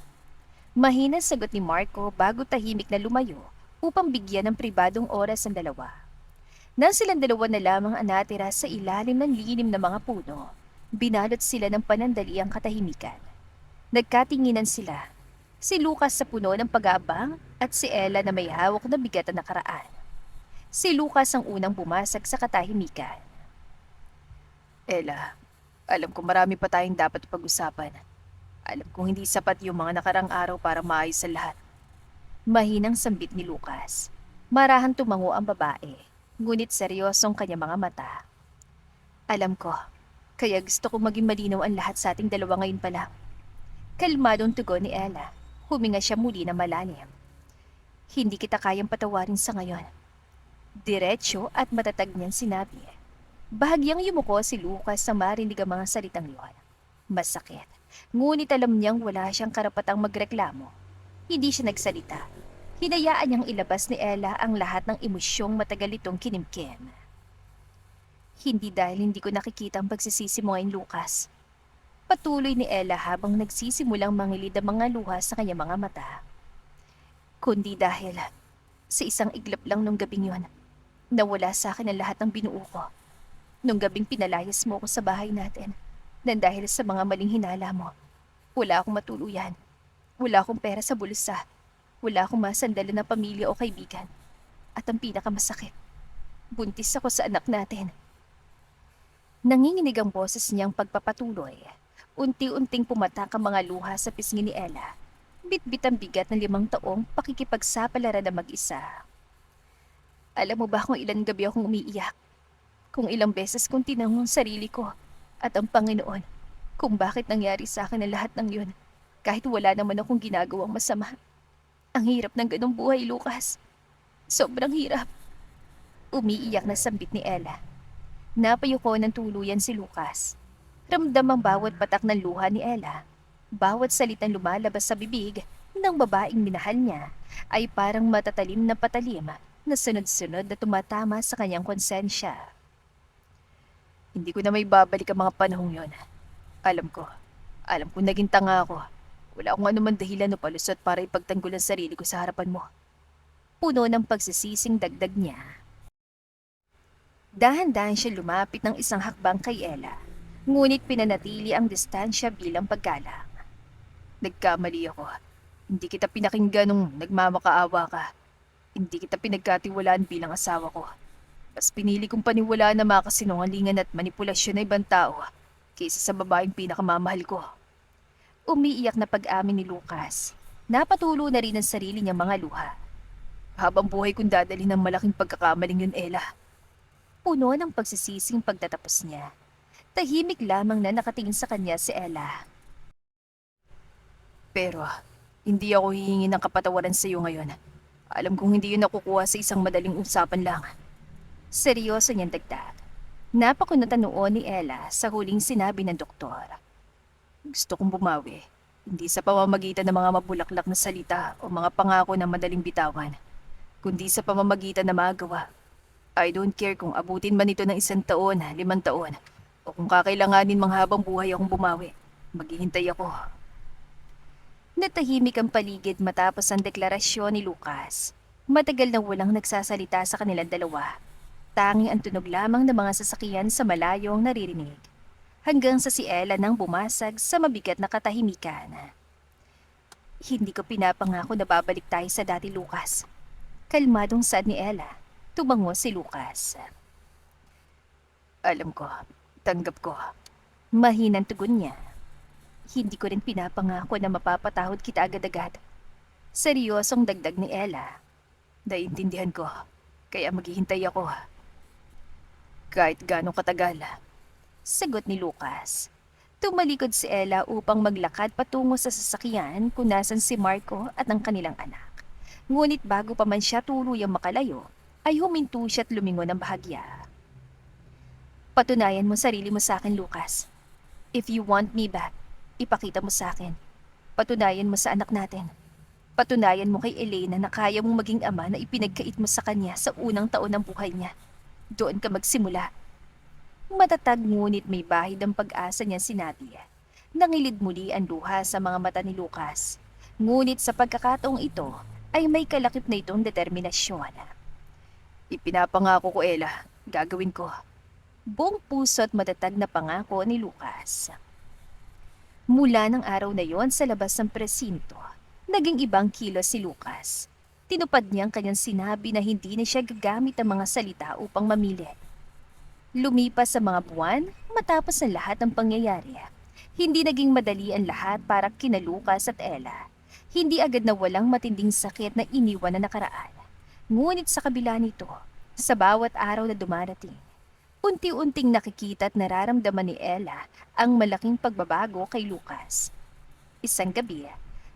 Mahina sagot ni Marco bago tahimik na lumayo upang bigyan ng pribadong oras ang dalawa. Nang silang dalawa na lamang ang natira sa ilalim ng lilim na mga puno, binalot sila ng panandaliang katahimikan. Nagkatinginan sila. Si Lucas sa puno ng pag-aabang at si Ella na may hawak na bigat na nakaraan. Si Lucas ang unang bumasag sa katahimikan. Ella, alam ko marami pa tayong dapat pag-usapan. Alam kong hindi sapat yung mga nakarang araw para maayos sa lahat. Mahinang sambit ni Lucas. Marahan tumango ang babae, ngunit seryosong kanyang mga mata. Alam ko, kaya gusto kong maging malinaw ang lahat sa ating dalawa ngayon pa lang. Kalmadong tugon ni Ella. Huminga siya muli na malalim. Hindi kita kayang patawarin sa ngayon. Diretso at matatag niyang sinabi. Bahagyang yumuko si Lucas sa marinig ang mga salitang yon. Masakit, ngunit alam niyang wala siyang karapatang magreklamo. Hindi siya nagsalita. Hinayaan niyang ilabas ni Ella ang lahat ng emosyong matagal itong kinimkim. Hindi dahil hindi ko nakikita ang pagsisisi mo ngayon, Lucas. Patuloy ni Ella habang nagsisimulang mangilid ang mga luha sa kanyang mga mata. Kundi dahil sa isang iglap lang nung gabing yon, nawala sa akin ang lahat ng binuo ko. Nung gabing pinalayas mo ko sa bahay natin, nang dahil sa mga maling hinala mo, wala akong matuluyan. Wala akong pera sa bulsa. Wala akong masandalan ng pamilya o kaibigan. At ang pinakamasakit, buntis ako sa anak natin. Nanginginig ang boses niyang pagpapatuloy. Unti-unting pumatak ang mga luha sa pisngi ni Ella. Bit-bit ang bigat ng 5 taong pakikipagsapalaran na mag-isa. Alam mo ba kung ilang gabi akong umiiyak? Kung ilang beses kong tinanong ang sarili ko at ang Panginoon kung bakit nangyari sa akin ang lahat ng yun kahit wala naman akong ginagawang masama. Ang hirap ng ganong buhay, Lucas. Sobrang hirap. Umiiyak na sambit ni Ella. Napayuko ng tuluyan si Lucas. Ramdam ang bawat patak ng luha ni Ella. Bawat salitang lumalabas sa bibig ng babaeng minahal niya ay parang matatalim na patalim na sunod-sunod na tumatama sa kanyang konsensya. Hindi ko na may babalik ang mga panahong yon. Alam ko naging tanga ako. Wala akong anuman dahilan o palusot para ipagtanggol ang sarili ko sa harapan mo. Puno ng pagsisising dagdag niya. Dahan-dahan siya lumapit ng isang hakbang kay Ella. Ngunit pinanatili ang distansya bilang paggalang. Nagkamali ako. Hindi kita pinakinggan nung nagmamakaawa ka. Hindi kita pinagkatiwalaan bilang asawa ko. Mas pinili kong paniwalaan na makasinungalingan at manipulasyon ng ibang tao kaysa sa babaeng pinakamamahal ko. Umiiyak na pag-amin ni Lucas. Napatulo na rin ang sarili niyang mga luha. Habang buhay kong dadalhin ng malaking pagkakamaling yun, Ella. Puno ng pagsisising pagtatapos niya. Tahimik lamang na nakatingin sa kanya si Ella. Pero, hindi ako hihingi ng kapatawaran sa iyo ngayon. Alam kong hindi yun nakukuha sa isang madaling usapan lang. Seryoso niyang dagdag. Napakunatan noon ni Ella sa huling sinabi ng doktor. Gusto kong bumawi. Hindi sa pamamagitan ng mga mabulaklak na salita o mga pangako na madaling bitawan, kundi sa pamamagitan ng magawa. I don't care kung abutin man ito ng 1 taon, 5 taon, o kung kakailanganin mang habang buhay akong bumawi. Maghihintay ako. Natahimik ang paligid matapos ang deklarasyon ni Lucas. Matagal na walang nagsasalita sa kanilang dalawa. Tanging ang tunog lamang ng mga sasakyan sa malayong naririnig. Hanggang sa si Ella nang bumasag sa mabigat na katahimikan. Hindi ko pinapangako na babalik tayo sa dati, Lucas. Kalmadong saad ni Ella. Tumango si Lucas. Alam ko, tanggap ko. Mahinang tugon niya. Hindi ko rin pinapangako na mapapatahod kita agad-agad. Seryosong dagdag ni Ella. Naiintindihan ko, kaya maghihintay ako. Kahit gano'ng katagal. Sagot ni Lucas. Tumalikod si Ella upang maglakad patungo sa sasakyan kung nasan si Marco at ang kanilang anak. Ngunit bago pa man siya tuluyang makalayo, ay huminto siya at lumingon ng bahagya. Patunayan mo sarili mo sa akin, Lucas. If you want me back, ipakita mo sa akin. Patunayan mo sa anak natin. Patunayan mo kay Elena na kaya mong maging ama na ipinagkait mo sa kanya sa unang taon ng buhay niya. Doon ka magsimula. Matatag ngunit may bahid ang pag-asa niya sinabi. Nangilid muli ang luha sa mga mata ni Lucas. Ngunit sa pagkakataong ito ay may kalakip na itong determinasyon. Ipinapangako ko, Ella. Gagawin ko. Buong puso at matatag na pangako ni Lucas. Mula ng araw na yon sa labas ng presinto, naging ibang kilos si Lucas. Tinupad niya ang kanyang sinabi na hindi na siya gagamit ng mga salita upang mamili. Lumipas sa mga buwan matapos ang lahat ng pangyayari. Hindi naging madali ang lahat para kina Lucas at Ella. Hindi agad na walang matinding sakit na iniwan na nakaraan. Ngunit sa kabila nito, sa bawat araw na dumarating, unti-unting nakikita at nararamdaman ni Ella ang malaking pagbabago kay Lucas. Isang gabi,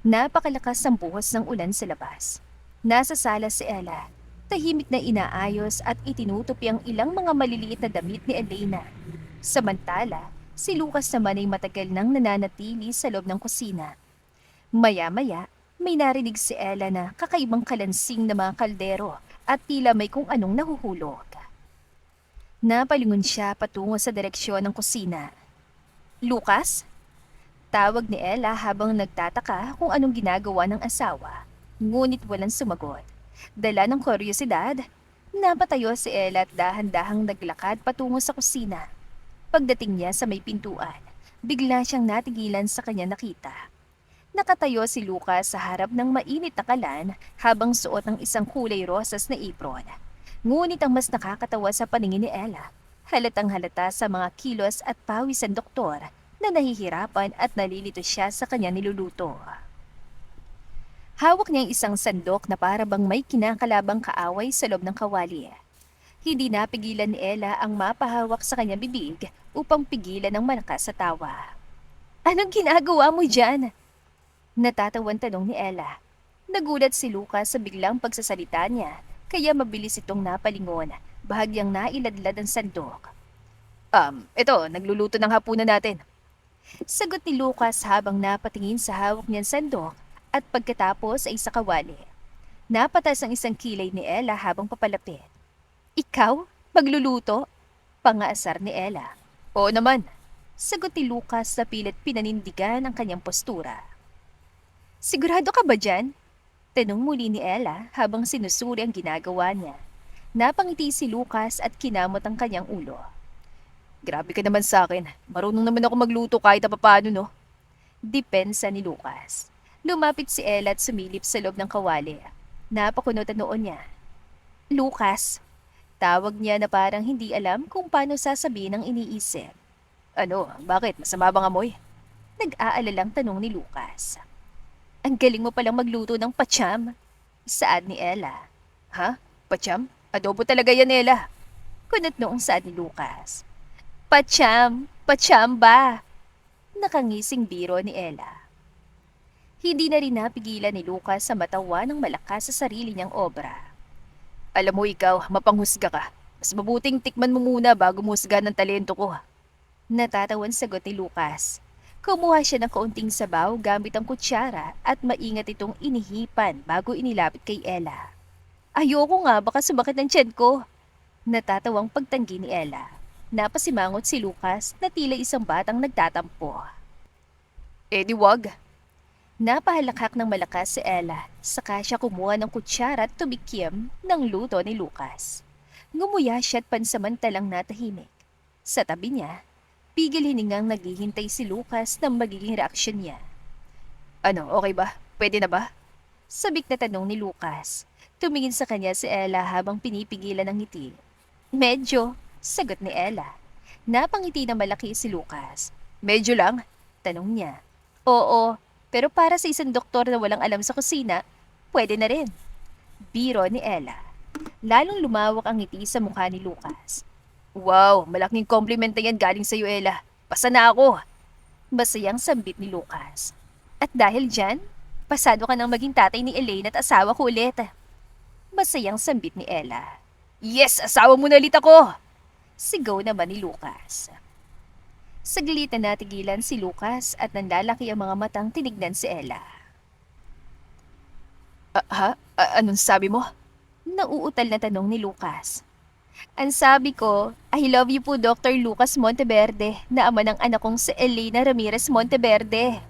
napakalakas ang buhos ng ulan sa labas. Nasa sala si Ella, tahimik na inaayos at itinutupi ang ilang mga maliliit na damit ni Elena. Samantala, si Lucas naman ay matagal nang nananatili sa loob ng kusina. Maya-maya, may narinig si Ella na kakaibang kalansing na mga kaldero at tila may kung anong nahuhulog. Napalingon siya patungo sa direksyon ng kusina. Lucas? Tawag ni Ella habang nagtataka kung anong ginagawa ng asawa, ngunit walang sumagot. Dala ng kuryosidad, napatayo si Ella at dahan-dahang naglakad patungo sa kusina. Pagdating niya sa may pintuan, bigla siyang natigilan sa kanya nakita. Nakatayo si Lucas sa harap ng mainit na kalan habang suot ng isang kulay rosas na apron. Ngunit ang mas nakakatawa sa paningin ni Ella, halatang halata sa mga kilos at pawis ng doktor na nahihirapan at nalilito siya sa kanya niluluto. Hawak niya ang isang sandok na para bang may kinakalabang kaaway sa loob ng kawali. Hindi napigilan ni Ella ang mapahawak sa kanyang bibig upang pigilan ang malakas sa tawa. Anong ginagawa mo dyan? Natatawan tanong ni Ella. Nagulat si Lucas sa biglang pagsasalita niya, kaya mabilis itong napalingon, bahagyang nailadlad ang sandok. Ito, nagluluto ng hapunan natin. Sagot ni Lucas habang napatingin sa hawak niyang sandok at pagkatapos ay sa kawali. Napatas ang isang kilay ni Ella habang papalapit. Ikaw? Magluluto? Pangaasar ni Ella. Oo naman. Sagot ni Lucas na pilit pinanindigan ang kanyang postura. Sigurado ka ba dyan? Tanong muli ni Ella habang sinusuri ang ginagawa niya. Napangiti si Lucas at kinamot ang kanyang ulo. Grabe ka naman sa akin. Marunong naman ako magluto kahit papaano, no? Depensa ni Lucas. Lumapit si Ella at sumilip sa loob ng kawali. Napakunot ang noon niya. Lucas. Tawag niya na parang hindi alam kung paano sasabihin ang iniisip. Ano? Bakit? Masama bang amoy? Nag-aalalang tanong ni Lucas. Ang galing mo palang magluto ng pacham. Saad ni Ella. Ha? Pacham? Adobo talaga yan, Ella. Kunot noong saad ni Lucas. Pacham! Pacham ba? Nakangising biro ni Ella. Hindi na rin napigilan ni Lucas sa matawa ng malakas sa sarili niyang obra. Alam mo ikaw, mapanghusga ka. Mas mabuting tikman mo muna bago mo husgahan ng talento ko. Natatawan sagot ni Lucas. Kumuha siya ng kaunting sabaw gamit ang kutsara at maingat itong inihipan bago inilapit kay Ella. Ayoko nga, baka sumakit ang tiyan ko. Natatawang pagtanggi ni Ella. Napasimangot si Lucas na tila isang batang nagtatampo. Eh di wag. Napahalakhak ng malakas si Ella, saka siya kumuha ng kutsara at tumikim ng luto ni Lucas. Ngumuya siya at pansamantalang natahimik. Sa tabi niya, pigil hiningang naghihintay si Lucas ng magiging reaksyon niya. Ano, okay ba? Pwede na ba? Sabik na tanong ni Lucas. Tumingin sa kanya si Ella habang pinipigilan ng ngiti. Medyo, sagot ni Ella. Napangiti na malaki si Lucas. Medyo lang? Tanong niya. Oo, pero para sa isang doktor na walang alam sa kusina, pwede na rin. Biro ni Ella. Lalong lumawak ang ngiti sa mukha ni Lucas. Wow, malaking compliment na yan galing sa iyo, Ella. Pasa na ako. Masayang sambit ni Lucas. At dahil dyan, pasado ka nang maging tatay ni Elaine at asawa ko ulit. Masayang sambit ni Ella. Yes, asawa mo na ulit ako! Sigaw naman ni Lucas. Saglit na natigilan si Lucas at nanlalaki ang mga matang tinignan si Ella. Anong sabi mo? Nauutal na tanong ni Lucas. Ang sabi ko, I love you po Dr. Lucas Monteverde na ama ng anak kong si Elena Ramirez Monteverde.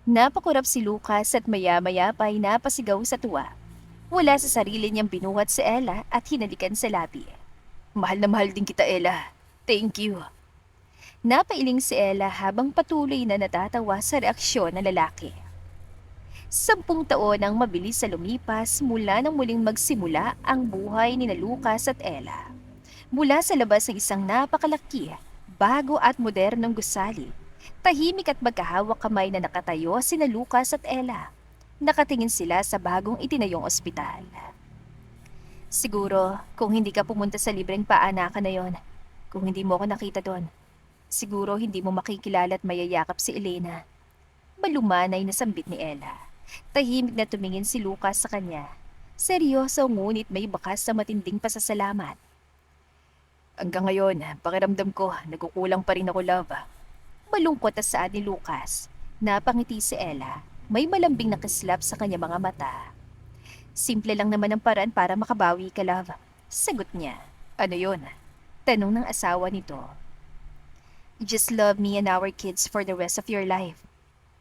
Napakurap si Lucas at maya-maya pa ay napasigaw sa tuwa. Wala sa sarili niyang binuhat si Ella at hinalikan sa labi. Mahal na mahal din kita, Ella. Thank you. Napailing si Ella habang patuloy na natatawa sa reaksyon ng lalaki. 10 taon ang mabilis sa lumipas mula nang muling magsimula ang buhay ni Lucas at Ella. Mula sa labas ng isang napakalaki, bago at modernong gusali, tahimik at magkahawak kamay na nakatayo sina Lucas at Ella. Nakatingin sila sa bagong itinayong ospital. Siguro, kung hindi ka pumunta sa libreng paanakan na yon, kung hindi mo ako nakita doon, siguro hindi mo makikilala at mayayakap si Elena. Malumanay na sambit ni Ella. Tahimik na tumingin si Lucas sa kanya. Seryoso ngunit may bakas sa matinding pasasalamat. Hanggang ngayon, pakiramdam ko, nagkukulang pa rin ako, love. Malungkot na saad ni Lucas. Napangiti si Ella. May malambing na kislap sa kanya mga mata. Simple lang naman ang paraan para makabawi ka, love. Sagot niya. Ano yon? Tanong ng asawa nito. Just love me and our kids for the rest of your life.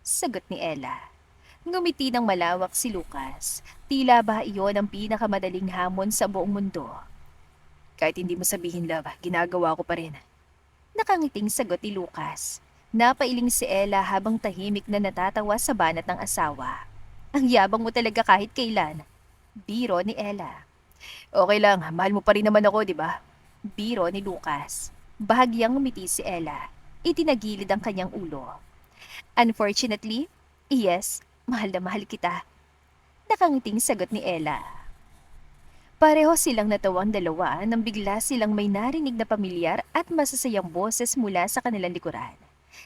Sagot ni Ella. Ngumiti ng malawak si Lucas. Tila ba iyon ang pinakamadaling hamon sa buong mundo? Kahit hindi mo sabihin, love, ginagawa ko pa rin. Nakangiting sagot ni Lucas. Napailing si Ella habang tahimik na natatawa sa banat ng asawa. Ang yabang mo talaga kahit kailan. Biro ni Ella. Okay lang, mahal mo pa rin naman ako, di ba? Biro ni Lucas. Bahagyang ngumiti si Ella. Itinagilid ang kanyang ulo. Unfortunately, yes, mahal na mahal kita. Nakangiting sagot ni Ella. Pareho silang natawang dalawa nang bigla silang may narinig na pamilyar at masasayang boses mula sa kanilang likuran.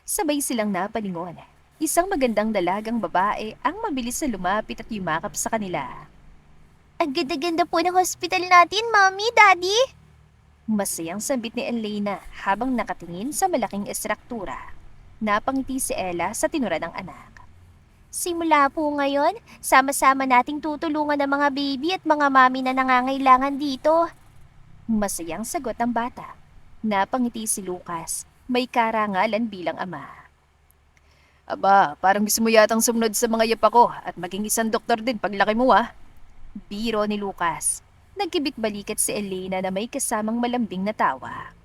Sabay silang napalingon. Isang magandang dalagang babae ang mabilis na lumapit at yumakap sa kanila. Ang ganda-ganda po ng hospital natin, Mommy, Daddy! Masayang sambit ni Elena habang nakatingin sa malaking estruktura. Napangiti si Ella sa tinura ng anak. Simula po ngayon, sama-sama nating tutulungan ang mga baby at mga mami na nangangailangan dito. Masayang sagot ng bata. Napangiti si Lucas. May karangalan bilang ama. Aba, parang gusto mo yatang sumunod sa mga yapa ko at maging isang doktor din paglaki mo Biro ni Lucas. Nagkibit balikat si Elena na may kasamang malambing na tawa.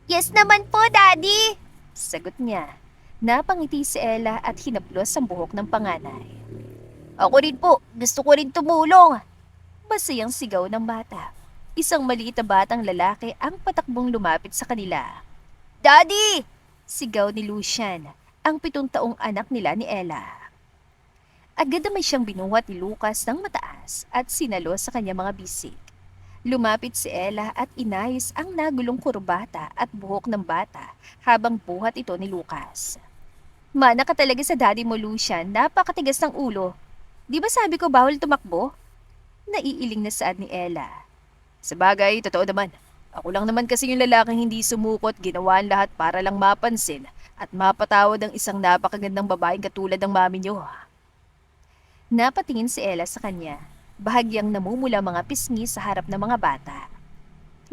Yes naman po, Daddy! Sagot niya. Napangiti si Ella at hinaplos ang buhok ng panganay. Ako rin po, gusto ko rin tumulong. Masayang sigaw ng bata. Isang maliit na batang lalaki ang patakbong lumapit sa kanila. Daddy! Sigaw ni Lucian, ang 7 taong anak nila ni Ella. Agad na may siyang binuhat ni Lucas ng mataas at sinalo sa kanya mga bisig. Lumapit si Ella at inayos ang nagulong kurbata at buhok ng bata habang buhat ito ni Lucas. Mana ka talaga sa daddy mo, Lucian. Napakatigas ng ulo. Di ba sabi ko bawal tumakbo? Naiiling na saad ni Ella. Sa bagay, totoo naman. Ako lang naman kasi yung lalaking hindi sumukot, ginawa ang lahat para lang mapansin at mapatawad ang isang napakagandang babaeng katulad ng mami niyo. Napatingin si Ella sa kanya. Bahagyang namumula mga pisngi sa harap ng mga bata.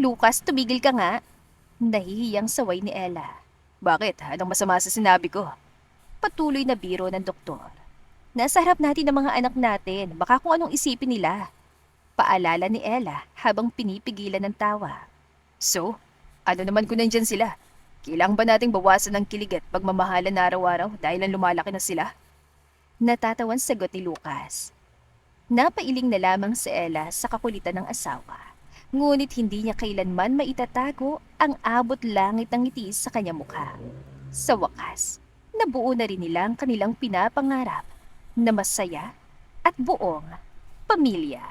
Lucas, tumigil ka nga. Nahihiyang saway ni Ella. Bakit? Anong masama sa sinabi ko? Patuloy na biro ng doktor. Nasa harap natin ng mga anak natin, baka kung anong isipin nila. Paalala ni Ella habang pinipigilan ng tawa. So, ano naman kung nandyan sila? Kailangan ba nating bawasan ng kilig at pagmamahalan na araw-araw dahil ang lumalaki na sila? Natatawan sagot ni Lucas. Napailing na lamang si Ella sa kakulitan ng asawa. Ngunit hindi niya kailanman maitatago ang abot langit ng ngiti sa kanyang mukha. Sa wakas, nabuo na rin nila ang kanilang pinapangarap na masaya at buong pamilya.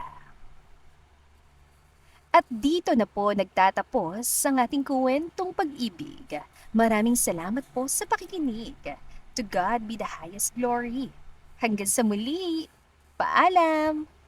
At dito na po nagtatapos ang ating kwentong pag-ibig. Maraming salamat po sa pakikinig. To God be the highest glory. Hanggang sa muli. Paalam!